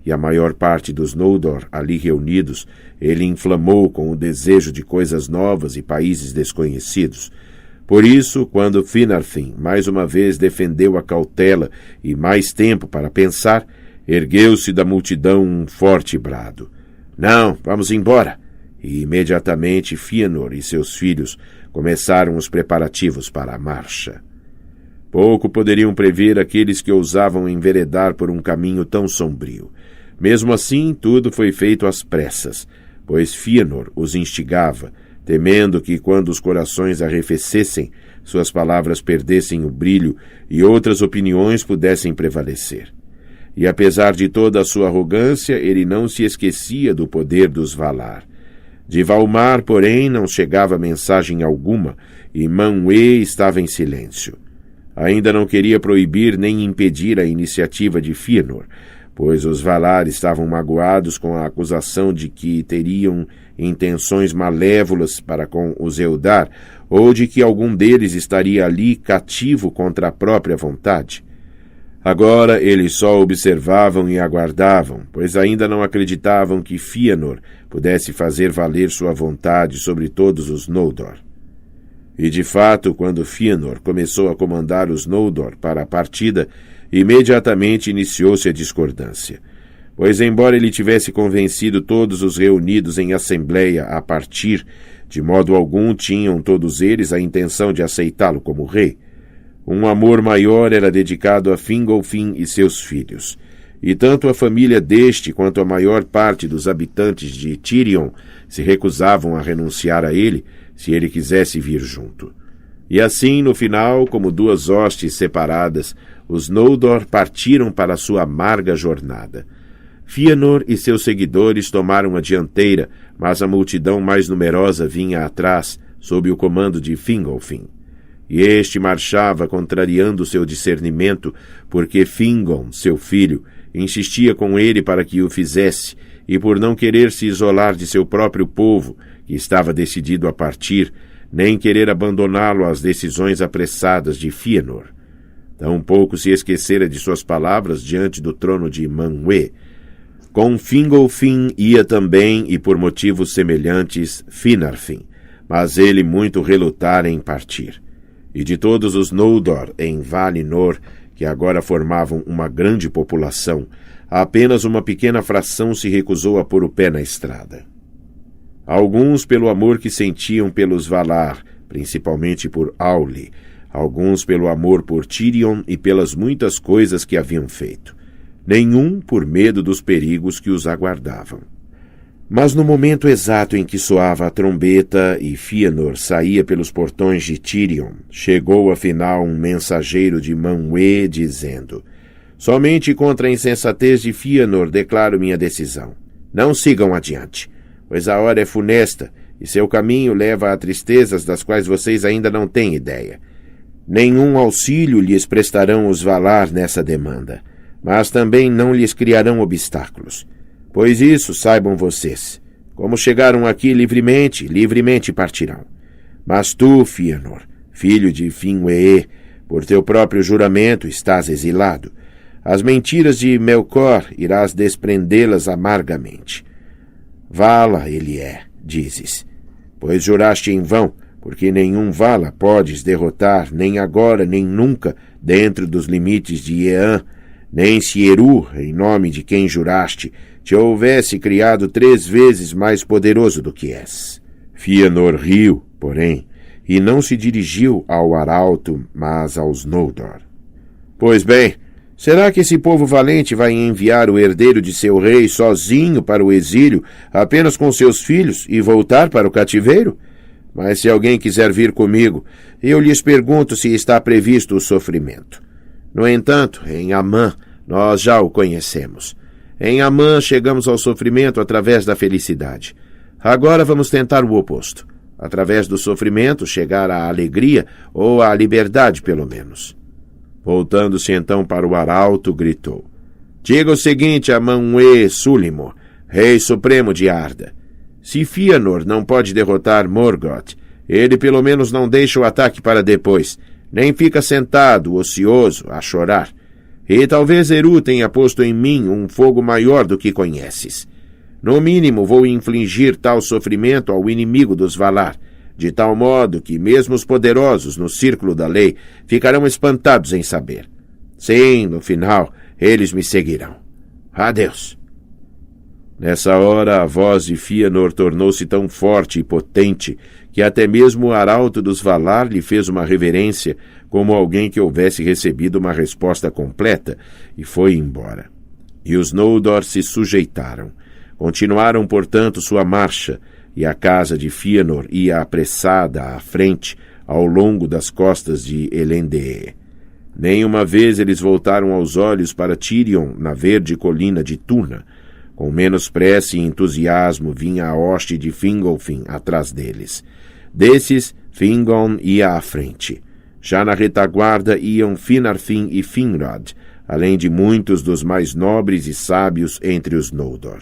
Speaker 1: e a maior parte dos Noldor ali reunidos ele inflamou com o desejo de coisas novas e países desconhecidos. Por isso, quando Finarfin mais uma vez defendeu a cautela e mais tempo para pensar, ergueu-se da multidão um forte brado. Não, vamos embora! E imediatamente Fëanor e seus filhos começaram os preparativos para a marcha. Pouco poderiam prever aqueles que ousavam enveredar por um caminho tão sombrio. Mesmo assim, tudo foi feito às pressas, pois Fëanor os instigava, temendo que, quando os corações arrefecessem, suas palavras perdessem o brilho e outras opiniões pudessem prevalecer. E apesar de toda a sua arrogância, ele não se esquecia do poder dos Valar. De Valmar, porém, não chegava mensagem alguma, e Manwë estava em silêncio. Ainda não queria proibir nem impedir a iniciativa de Fëanor, pois os Valar estavam magoados com a acusação de que teriam intenções malévolas para com os Eldar, ou de que algum deles estaria ali cativo contra a própria vontade. Agora eles só observavam e aguardavam, pois ainda não acreditavam que Fëanor pudesse fazer valer sua vontade sobre todos os Noldor. E de fato, quando Fëanor começou a comandar os Noldor para a partida, imediatamente iniciou-se a discordância, pois embora ele tivesse convencido todos os reunidos em assembleia a partir, de modo algum tinham todos eles a intenção de aceitá-lo como rei. Um amor maior era dedicado a Fingolfin e seus filhos, e tanto a família deste quanto a maior parte dos habitantes de Tirion se recusavam a renunciar a ele se ele quisesse vir junto. E assim, no final, como duas hostes separadas, os Noldor partiram para sua amarga jornada. Fëanor e seus seguidores tomaram a dianteira, mas a multidão mais numerosa vinha atrás, sob o comando de Fingolfin. E este marchava contrariando seu discernimento, porque Fingon, seu filho, insistia com ele para que o fizesse, e por não querer se isolar de seu próprio povo, que estava decidido a partir, nem querer abandoná-lo às decisões apressadas de Fëanor. Tampouco se esquecera de suas palavras diante do trono de Manwë. Com Fingolfin ia também, e por motivos semelhantes, Finarfin, mas ele muito relutara em partir. E de todos os Noldor em Valinor, que agora formavam uma grande população, apenas uma pequena fração se recusou a pôr o pé na estrada. Alguns pelo amor que sentiam pelos Valar, principalmente por Auli, alguns pelo amor por Tirion e pelas muitas coisas que haviam feito. Nenhum por medo dos perigos que os aguardavam. Mas no momento exato em que soava a trombeta e Fëanor saía pelos portões de Tirion, chegou afinal um mensageiro de Manwë dizendo: somente contra a insensatez de Fëanor declaro minha decisão. Não sigam adiante, pois a hora é funesta e seu caminho leva a tristezas das quais vocês ainda não têm ideia. Nenhum auxílio lhes prestarão os Valar nessa demanda, mas também não lhes criarão obstáculos. Pois isso saibam vocês. Como chegaram aqui livremente, livremente partirão. Mas tu, Fëanor, filho de Finwë, por teu próprio juramento estás exilado. As mentiras de Melkor irás desprendê-las amargamente. Vala ele é, dizes, pois juraste em vão, porque nenhum Vala podes derrotar, nem agora, nem nunca, dentro dos limites de Eän, nem se Eru, em nome de quem juraste, te houvesse criado 3 vezes mais poderoso do que és. Fëanor riu, porém, e não se dirigiu ao arauto, mas aos Noldor. Pois bem, será que esse povo valente vai enviar o herdeiro de seu rei sozinho para o exílio, apenas com seus filhos, e voltar para o cativeiro? Mas se alguém quiser vir comigo, eu lhes pergunto se está previsto o sofrimento. No entanto, em Amã, nós já o conhecemos. Em Amã chegamos ao sofrimento através da felicidade. Agora vamos tentar o oposto. Através do sofrimento chegar à alegria ou à liberdade, pelo menos. Voltando-se então para o arauto, gritou: diga o seguinte a Manwë Sulimo, rei supremo de Arda. Se Fëanor não pode derrotar Morgoth, ele pelo menos não deixa o ataque para depois, nem fica sentado, ocioso, a chorar. E talvez Eru tenha posto em mim um fogo maior do que conheces. No mínimo vou infligir tal sofrimento ao inimigo dos Valar, de tal modo que mesmo os poderosos no círculo da lei ficarão espantados em saber. Sim, no final, eles me seguirão. Adeus. Nessa hora, a voz de Fëanor tornou-se tão forte e potente que até mesmo o arauto dos Valar lhe fez uma reverência como alguém que houvesse recebido uma resposta completa e foi embora. E os Noldor se sujeitaram. Continuaram, portanto, sua marcha, e a casa de Fëanor ia apressada à frente ao longo das costas de Elendë. Nem uma vez eles voltaram aos olhos para Tirion na verde colina de Tuna. Com menos pressa e entusiasmo vinha a hoste de Fingolfin atrás deles. Desses, Fingon ia à frente. Já na retaguarda iam Finarfin e Finrod, além de muitos dos mais nobres e sábios entre os Noldor.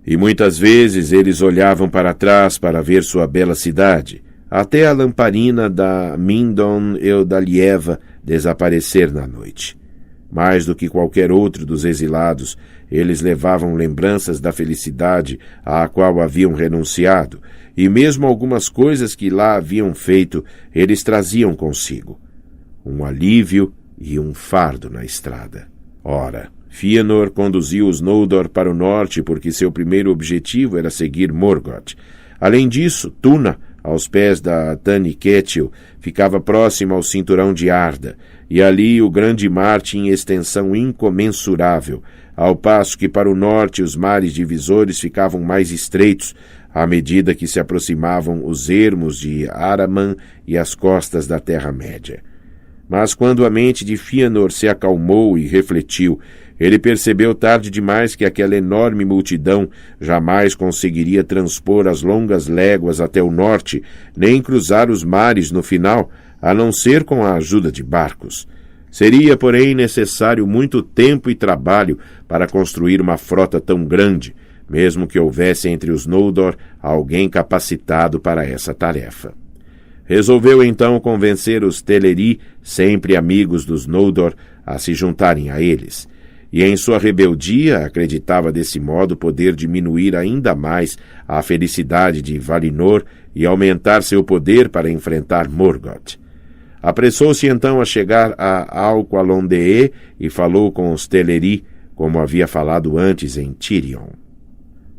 Speaker 1: E muitas vezes eles olhavam para trás para ver sua bela cidade, até a lamparina da Mindon Eudalieva desaparecer na noite. Mais do que qualquer outro dos exilados, eles levavam lembranças da felicidade à qual haviam renunciado, e mesmo algumas coisas que lá haviam feito, eles traziam consigo. Um alívio e um fardo na estrada. Ora, Fëanor conduziu os Noldor para o norte porque seu primeiro objetivo era seguir Morgoth. Além disso, Tuna, aos pés da Taniquetil, ficava próxima ao cinturão de Arda, e ali o grande mar tinha extensão incomensurável, ao passo que para o norte os mares divisores ficavam mais estreitos, à medida que se aproximavam os ermos de Araman e as costas da Terra-média. Mas quando a mente de Fëanor se acalmou e refletiu, ele percebeu tarde demais que aquela enorme multidão jamais conseguiria transpor as longas léguas até o norte, nem cruzar os mares no final, a não ser com a ajuda de barcos. Seria, porém, necessário muito tempo e trabalho para construir uma frota tão grande, mesmo que houvesse entre os Noldor alguém capacitado para essa tarefa. Resolveu então convencer os Teleri, sempre amigos dos Noldor, a se juntarem a eles. e em sua rebeldia acreditava desse modo poder diminuir ainda mais a felicidade de Valinor e aumentar seu poder para enfrentar Morgoth. Apressou-se então a chegar a Alqualondëë e falou com os Teleri, como havia falado antes em Tirion.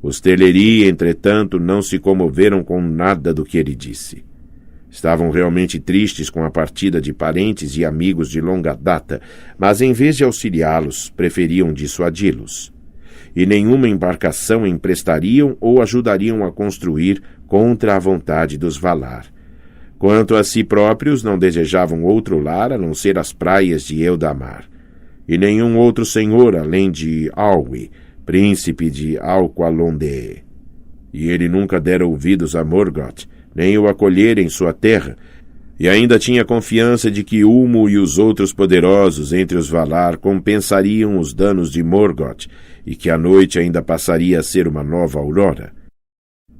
Speaker 1: Os Teleri, entretanto, não se comoveram com nada do que ele disse. Estavam realmente tristes com a partida de parentes e amigos de longa data, mas em vez de auxiliá-los, preferiam dissuadi-los. E nenhuma embarcação emprestariam ou ajudariam a construir contra a vontade dos Valar. Quanto a si próprios, não desejavam outro lar a não ser as praias de Eldamar. E nenhum outro senhor além de Alwi, príncipe de Alqualondëë. E ele nunca dera ouvidos a Morgoth, nem o acolher em sua terra, e ainda tinha confiança de que Ulmo e os outros poderosos entre os Valar compensariam os danos de Morgoth, e que a noite ainda passaria a ser uma nova aurora.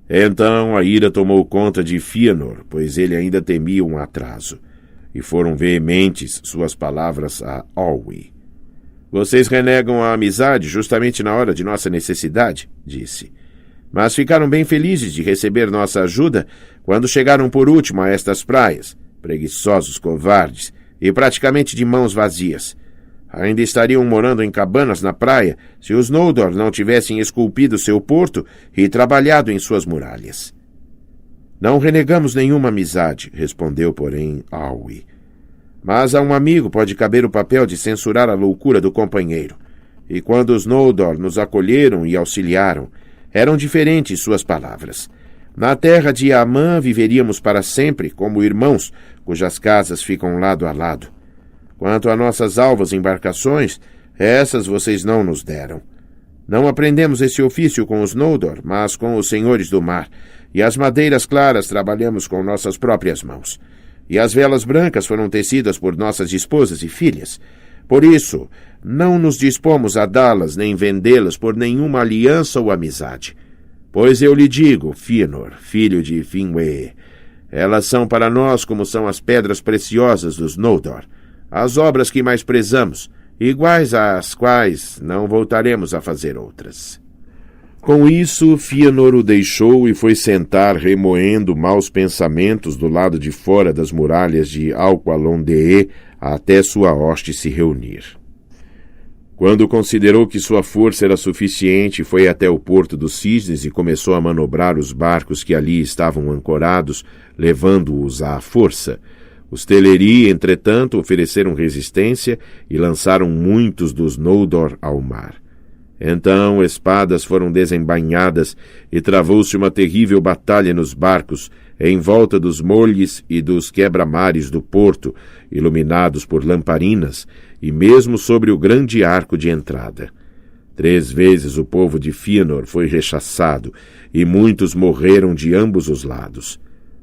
Speaker 1: Então a ira tomou conta de Fëanor, pois ele ainda temia um atraso, e foram veementes suas palavras a Olwy. Vocês renegam a amizade justamente na hora de nossa necessidade, disse. Mas ficaram bem felizes de receber nossa ajuda quando chegaram por último a estas praias, preguiçosos covardes e praticamente de mãos vazias. Ainda estariam morando em cabanas na praia se os Noldor não tivessem esculpido seu porto e trabalhado em suas muralhas. Não renegamos nenhuma amizade, respondeu, porém, Olwy. Mas a um amigo pode caber o papel de censurar a loucura do companheiro. E quando os Noldor nos acolheram e auxiliaram, eram diferentes suas palavras. Na terra de Amã viveríamos para sempre como irmãos, cujas casas ficam lado a lado. Quanto a nossas alvas embarcações, essas vocês não nos deram. Não aprendemos esse ofício com os Noldor, mas com os senhores do mar, e as madeiras claras trabalhamos com nossas próprias mãos. E as velas brancas foram tecidas por nossas esposas e filhas. Por isso, não nos dispomos a dá-las nem vendê-las por nenhuma aliança ou amizade. Pois eu lhe digo, Fëanor, filho de Finwë, elas são para nós como são as pedras preciosas dos Noldor, as obras que mais prezamos, iguais às quais não voltaremos a fazer outras. Com isso, Fëanor o deixou e foi sentar remoendo maus pensamentos do lado de fora das muralhas de Alqualondëë até sua hoste se reunir. Quando considerou que sua força era suficiente, foi até o Porto dos Cisnes e começou a manobrar os barcos que ali estavam ancorados, levando-os à força. Os Teleri, entretanto, ofereceram resistência e lançaram muitos dos Noldor ao mar. Então espadas foram desembainhadas e travou-se uma terrível batalha nos barcos, em volta dos molhes e dos quebra-mares do porto, iluminados por lamparinas, e mesmo sobre o grande arco de entrada. 3 vezes o povo de Fëanor foi rechaçado, e muitos morreram de ambos os lados.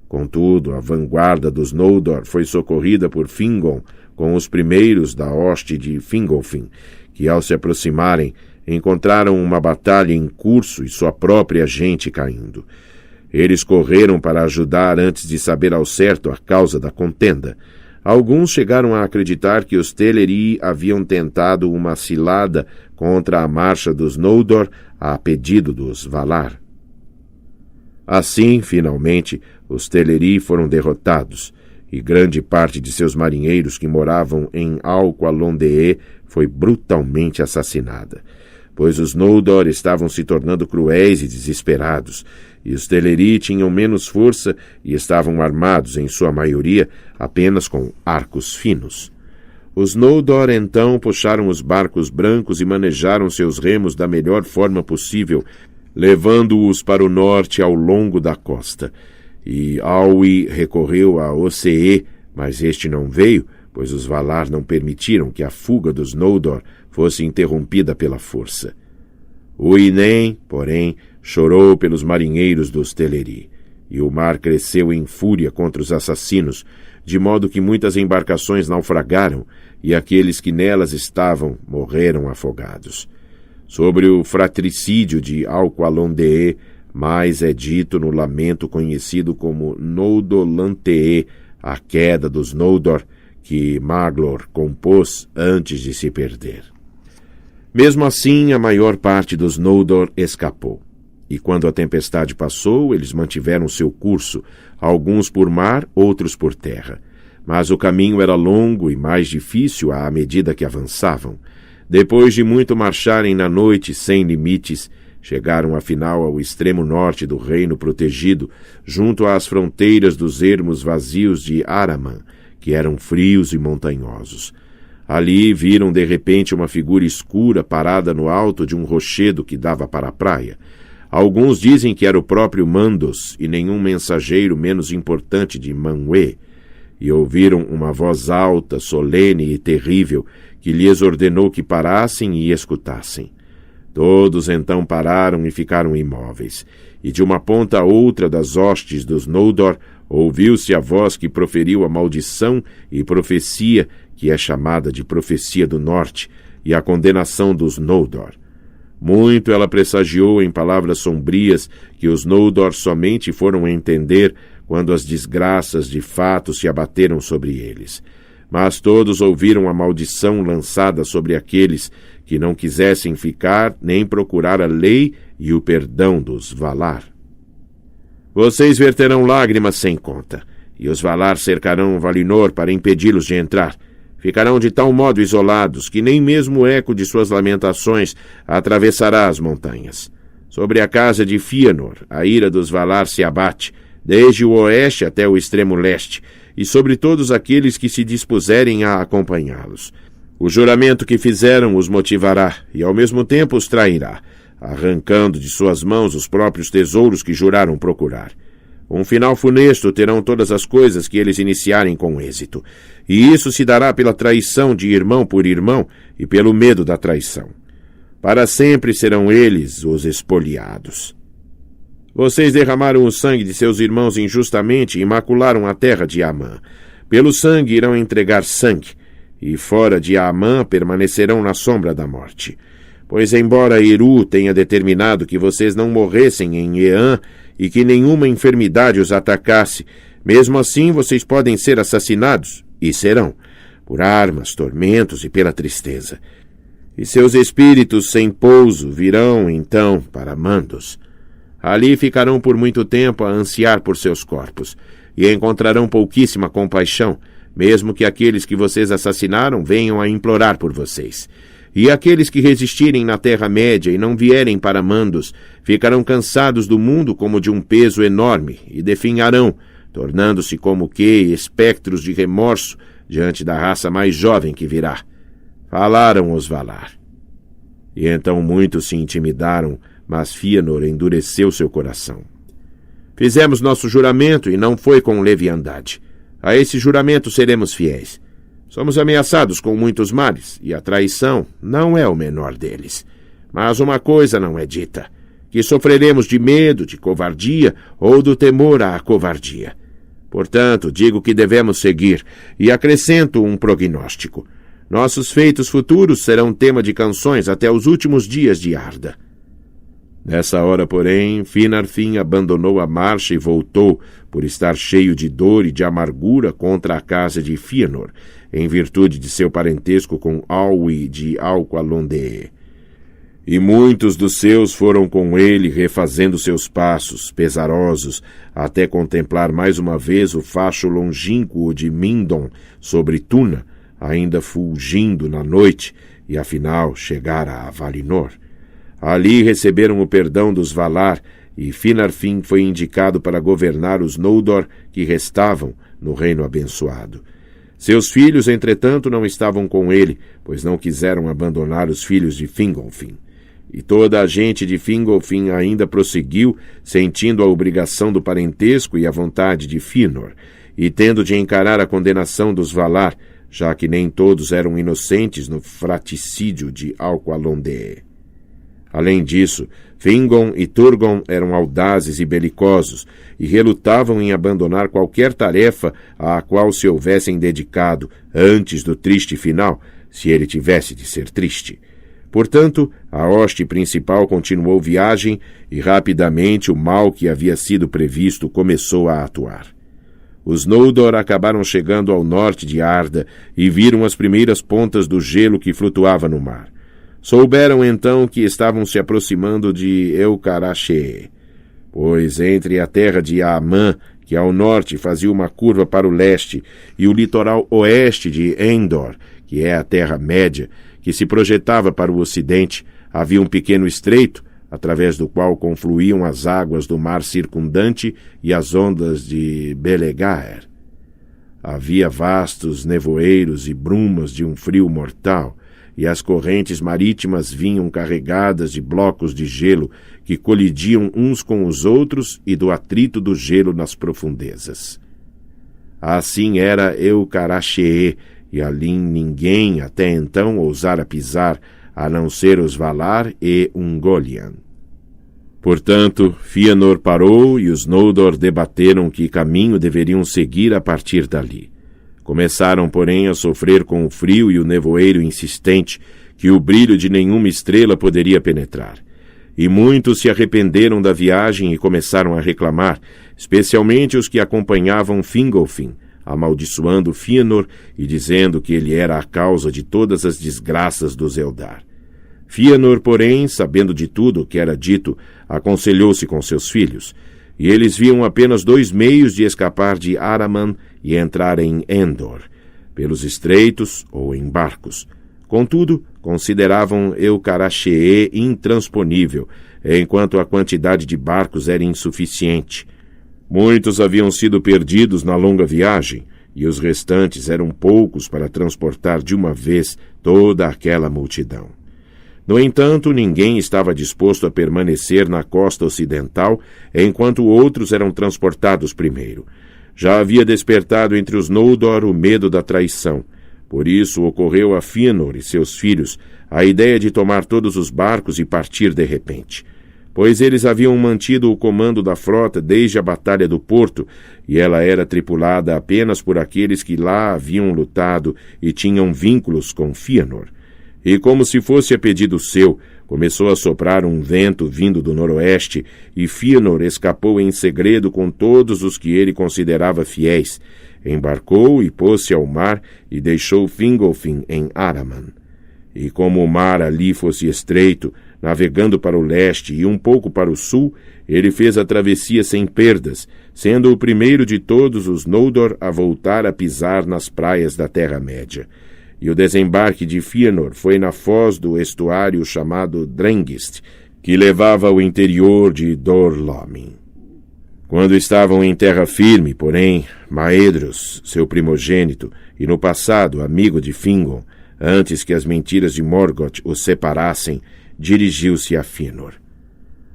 Speaker 1: Contudo, a vanguarda dos Noldor foi socorrida por Fingon, com os primeiros da hoste de Fingolfin, que, ao se aproximarem, encontraram uma batalha em curso e sua própria gente caindo. Eles correram para ajudar antes de saber ao certo a causa da contenda. Alguns chegaram a acreditar que os Teleri haviam tentado uma cilada contra a marcha dos Noldor a pedido dos Valar. Assim, finalmente, os Teleri foram derrotados, e grande parte de seus marinheiros que moravam em Alqualondëë foi brutalmente assassinada, pois os Noldor estavam se tornando cruéis e desesperados, e os Teleri tinham menos força e estavam armados, em sua maioria, apenas com arcos finos. Os Noldor, então, puxaram os barcos brancos e manejaram seus remos da melhor forma possível, levando-os para o norte ao longo da costa. E Olwy recorreu a Ocee, mas este não veio, pois os Valar não permitiram que a fuga dos Noldor fosse interrompida pela força. Uinen, porém, chorou pelos marinheiros dos Teleri, e o mar cresceu em fúria contra os assassinos, de modo que muitas embarcações naufragaram, e aqueles que nelas estavam morreram afogados. Sobre o fratricídio de Alqualondëë, mais é dito no lamento conhecido como Noldolantëë, a queda dos Noldor, que Maglor compôs antes de se perder. Mesmo assim, a maior parte dos Noldor escapou. E quando a tempestade passou, eles mantiveram seu curso, alguns por mar, outros por terra. Mas o caminho era longo e mais difícil à medida que avançavam. Depois de muito marcharem na noite sem limites, chegaram afinal ao extremo norte do reino protegido, junto às fronteiras dos ermos vazios de Araman, que eram frios e montanhosos. Ali viram de repente uma figura escura parada no alto de um rochedo que dava para a praia. Alguns dizem que era o próprio Mandos e nenhum mensageiro menos importante de Manwë, e ouviram uma voz alta, solene e terrível, que lhes ordenou que parassem e escutassem. Todos então pararam e ficaram imóveis, e de uma ponta a outra das hostes dos Noldor ouviu-se a voz que proferiu a maldição e profecia, que é chamada de Profecia do Norte, e a condenação dos Noldor. Muito ela pressagiou em palavras sombrias que os Noldor somente foram entender quando as desgraças de fato se abateram sobre eles. Mas todos ouviram a maldição lançada sobre aqueles que não quisessem ficar nem procurar a lei e o perdão dos Valar. Vocês verterão lágrimas sem conta, e os Valar cercarão Valinor para impedi-los de entrar. Ficarão de tal modo isolados que nem mesmo o eco de suas lamentações atravessará as montanhas. Sobre a casa de Fëanor, a ira dos Valar se abate, desde o oeste até o extremo leste, e sobre todos aqueles que se dispuserem a acompanhá-los. O juramento que fizeram os motivará, e ao mesmo tempo os trairá, arrancando de suas mãos os próprios tesouros que juraram procurar. Um final funesto terão todas as coisas que eles iniciarem com êxito, e isso se dará pela traição de irmão por irmão e pelo medo da traição. Para sempre serão eles os espoliados. Vocês derramaram o sangue de seus irmãos injustamente e macularam a terra de Amã. Pelo sangue irão entregar sangue, e fora de Amã permanecerão na sombra da morte. Pois embora Eru tenha determinado que vocês não morressem em Eã e que nenhuma enfermidade os atacasse, mesmo assim vocês podem ser assassinados, e serão, por armas, tormentos e pela tristeza. E seus espíritos sem pouso virão, então, para Mandos. Ali ficarão por muito tempo a ansiar por seus corpos, e encontrarão pouquíssima compaixão, mesmo que aqueles que vocês assassinaram venham a implorar por vocês. E aqueles que resistirem na Terra-média e não vierem para Mandos ficarão cansados do mundo como de um peso enorme e definharão, tornando-se como que espectros de remorso diante da raça mais jovem que virá. Falaram os Valar. E então muitos se intimidaram, mas Fëanor endureceu seu coração. Fizemos nosso juramento e não foi com leviandade. A esse juramento seremos fiéis. Somos ameaçados com muitos males, e a traição não é o menor deles. Mas uma coisa não é dita, que sofreremos de medo, de covardia ou do temor à covardia. Portanto, digo que devemos seguir, e acrescento um prognóstico. Nossos feitos futuros serão tema de canções até os últimos dias de Arda. Nessa hora, porém, Finarfin abandonou a marcha e voltou, por estar cheio de dor e de amargura contra a casa de Fëanor, em virtude de seu parentesco com Alwi de Alqualondëë. E muitos dos seus foram com ele, refazendo seus passos, pesarosos, até contemplar mais uma vez o facho longínquo de Mindon sobre Tuna, ainda fulgindo na noite, e afinal chegar a Valinor. Ali receberam o perdão dos Valar, e Finarfin foi indicado para governar os Noldor que restavam no reino abençoado. Seus filhos, entretanto, não estavam com ele, pois não quiseram abandonar os filhos de Fingolfin. E toda a gente de Fingolfin ainda prosseguiu, sentindo a obrigação do parentesco e a vontade de Fëanor, e tendo de encarar a condenação dos Valar, já que nem todos eram inocentes no fraticídio de Alqualondëë. Além disso, Fingon e Turgon eram audazes e belicosos e relutavam em abandonar qualquer tarefa à qual se houvessem dedicado antes do triste final, se ele tivesse de ser triste. Portanto, a hoste principal continuou viagem e rapidamente o mal que havia sido previsto começou a atuar. Os Noldor acabaram chegando ao norte de Arda e viram as primeiras pontas do gelo que flutuava no mar. Souberam então que estavam se aproximando de Eucarachee, pois entre a terra de Aamã, que ao norte fazia uma curva para o leste, e o litoral oeste de Endor, que é a Terra-média, que se projetava para o ocidente, havia um pequeno estreito, através do qual confluíam as águas do mar circundante e as ondas de Belegaer. Havia vastos nevoeiros e brumas de um frio mortal, e as correntes marítimas vinham carregadas de blocos de gelo que colidiam uns com os outros e do atrito do gelo nas profundezas. Assim era Eucarachee, e ali ninguém até então ousara pisar, a não ser os Valar e Ungoliant. Portanto, Fëanor parou e os Noldor debateram que caminho deveriam seguir a partir dali. Começaram, porém, a sofrer com o frio e o nevoeiro insistente que o brilho de nenhuma estrela poderia penetrar. E muitos se arrependeram da viagem e começaram a reclamar, especialmente os que acompanhavam Fingolfin, amaldiçoando Fëanor e dizendo que ele era a causa de todas as desgraças dos Eldar. Fëanor, porém, sabendo de tudo o que era dito, aconselhou-se com seus filhos, e eles viam apenas 2 meios de escapar de Araman e entrar em Endor, pelos estreitos ou em barcos. Contudo, consideravam Eucarachee intransponível, enquanto a quantidade de barcos era insuficiente. Muitos haviam sido perdidos na longa viagem, e os restantes eram poucos para transportar de uma vez toda aquela multidão. No entanto, ninguém estava disposto a permanecer na costa ocidental, enquanto outros eram transportados primeiro. Já havia despertado entre os Noldor o medo da traição. Por isso ocorreu a Fëanor e seus filhos a ideia de tomar todos os barcos e partir de repente, pois eles haviam mantido o comando da frota desde a Batalha do Porto, e ela era tripulada apenas por aqueles que lá haviam lutado e tinham vínculos com Fëanor. E como se fosse a pedido seu, começou a soprar um vento vindo do noroeste, e Fëanor escapou em segredo com todos os que ele considerava fiéis. Embarcou e pôs-se ao mar e deixou Fingolfin em Araman. E como o mar ali fosse estreito, navegando para o leste e um pouco para o sul, ele fez a travessia sem perdas, sendo o primeiro de todos os Noldor a voltar a pisar nas praias da Terra-média. E o desembarque de Fëanor foi na foz do estuário chamado Drengist, que levava ao interior de Dor Lómin. Quando estavam em terra firme, porém, Maedhros, seu primogênito, e no passado amigo de Fingon, antes que as mentiras de Morgoth os separassem, dirigiu-se a Fëanor.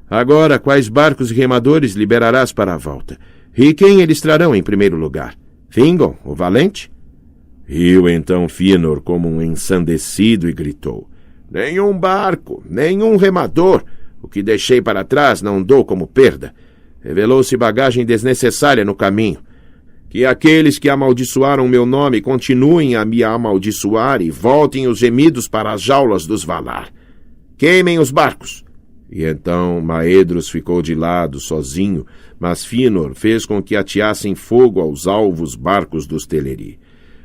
Speaker 1: Agora, quais barcos e remadores liberarás para a volta? E quem eles trarão em primeiro lugar? Fingon, o valente? Riu então Fëanor como um ensandecido e gritou: nenhum barco, nenhum remador. O que deixei para trás não dou como perda. Revelou-se bagagem desnecessária no caminho. Que aqueles que amaldiçoaram meu nome continuem a me amaldiçoar e voltem os gemidos para as jaulas dos Valar. Queimem os barcos. E então Maedhros ficou de lado, sozinho, mas Fëanor fez com que ateassem fogo aos alvos barcos dos Teleri.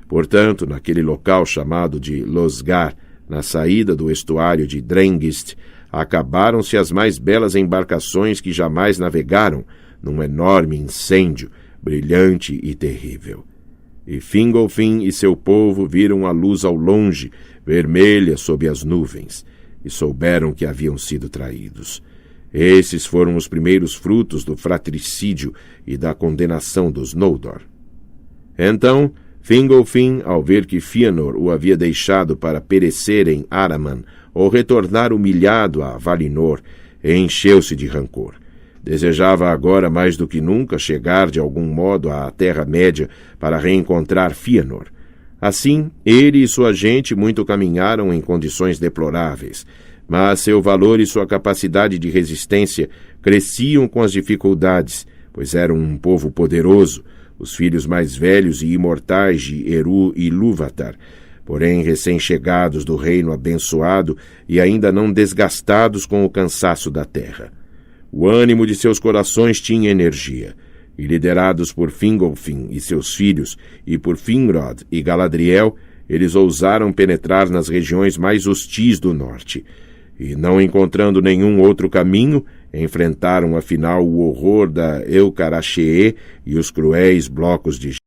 Speaker 1: Portanto, naquele local chamado de Losgar, na saída do estuário de Drengist, acabaram-se as mais belas embarcações que jamais navegaram, num enorme incêndio, brilhante e terrível. E Fingolfin e seu povo viram a luz ao longe, vermelha sob as nuvens, e souberam que haviam sido traídos. Esses foram os primeiros frutos do fratricídio e da condenação dos Noldor. Então, Fingolfin, ao ver que Fëanor o havia deixado para perecer em Araman ou retornar humilhado a Valinor, encheu-se de rancor. Desejava agora mais do que nunca chegar de algum modo à Terra-média para reencontrar Fëanor. Assim, ele e sua gente muito caminharam em condições deploráveis, mas seu valor e sua capacidade de resistência cresciam com as dificuldades, pois eram um povo poderoso, os filhos mais velhos e imortais de Eru e Ilúvatar, porém recém-chegados do reino abençoado e ainda não desgastados com o cansaço da terra. O ânimo de seus corações tinha energia, e liderados por Fingolfin e seus filhos, e por Finrod e Galadriel, eles ousaram penetrar nas regiões mais hostis do norte. E, não encontrando nenhum outro caminho, enfrentaram afinal o horror da Eucaracheê e os cruéis blocos de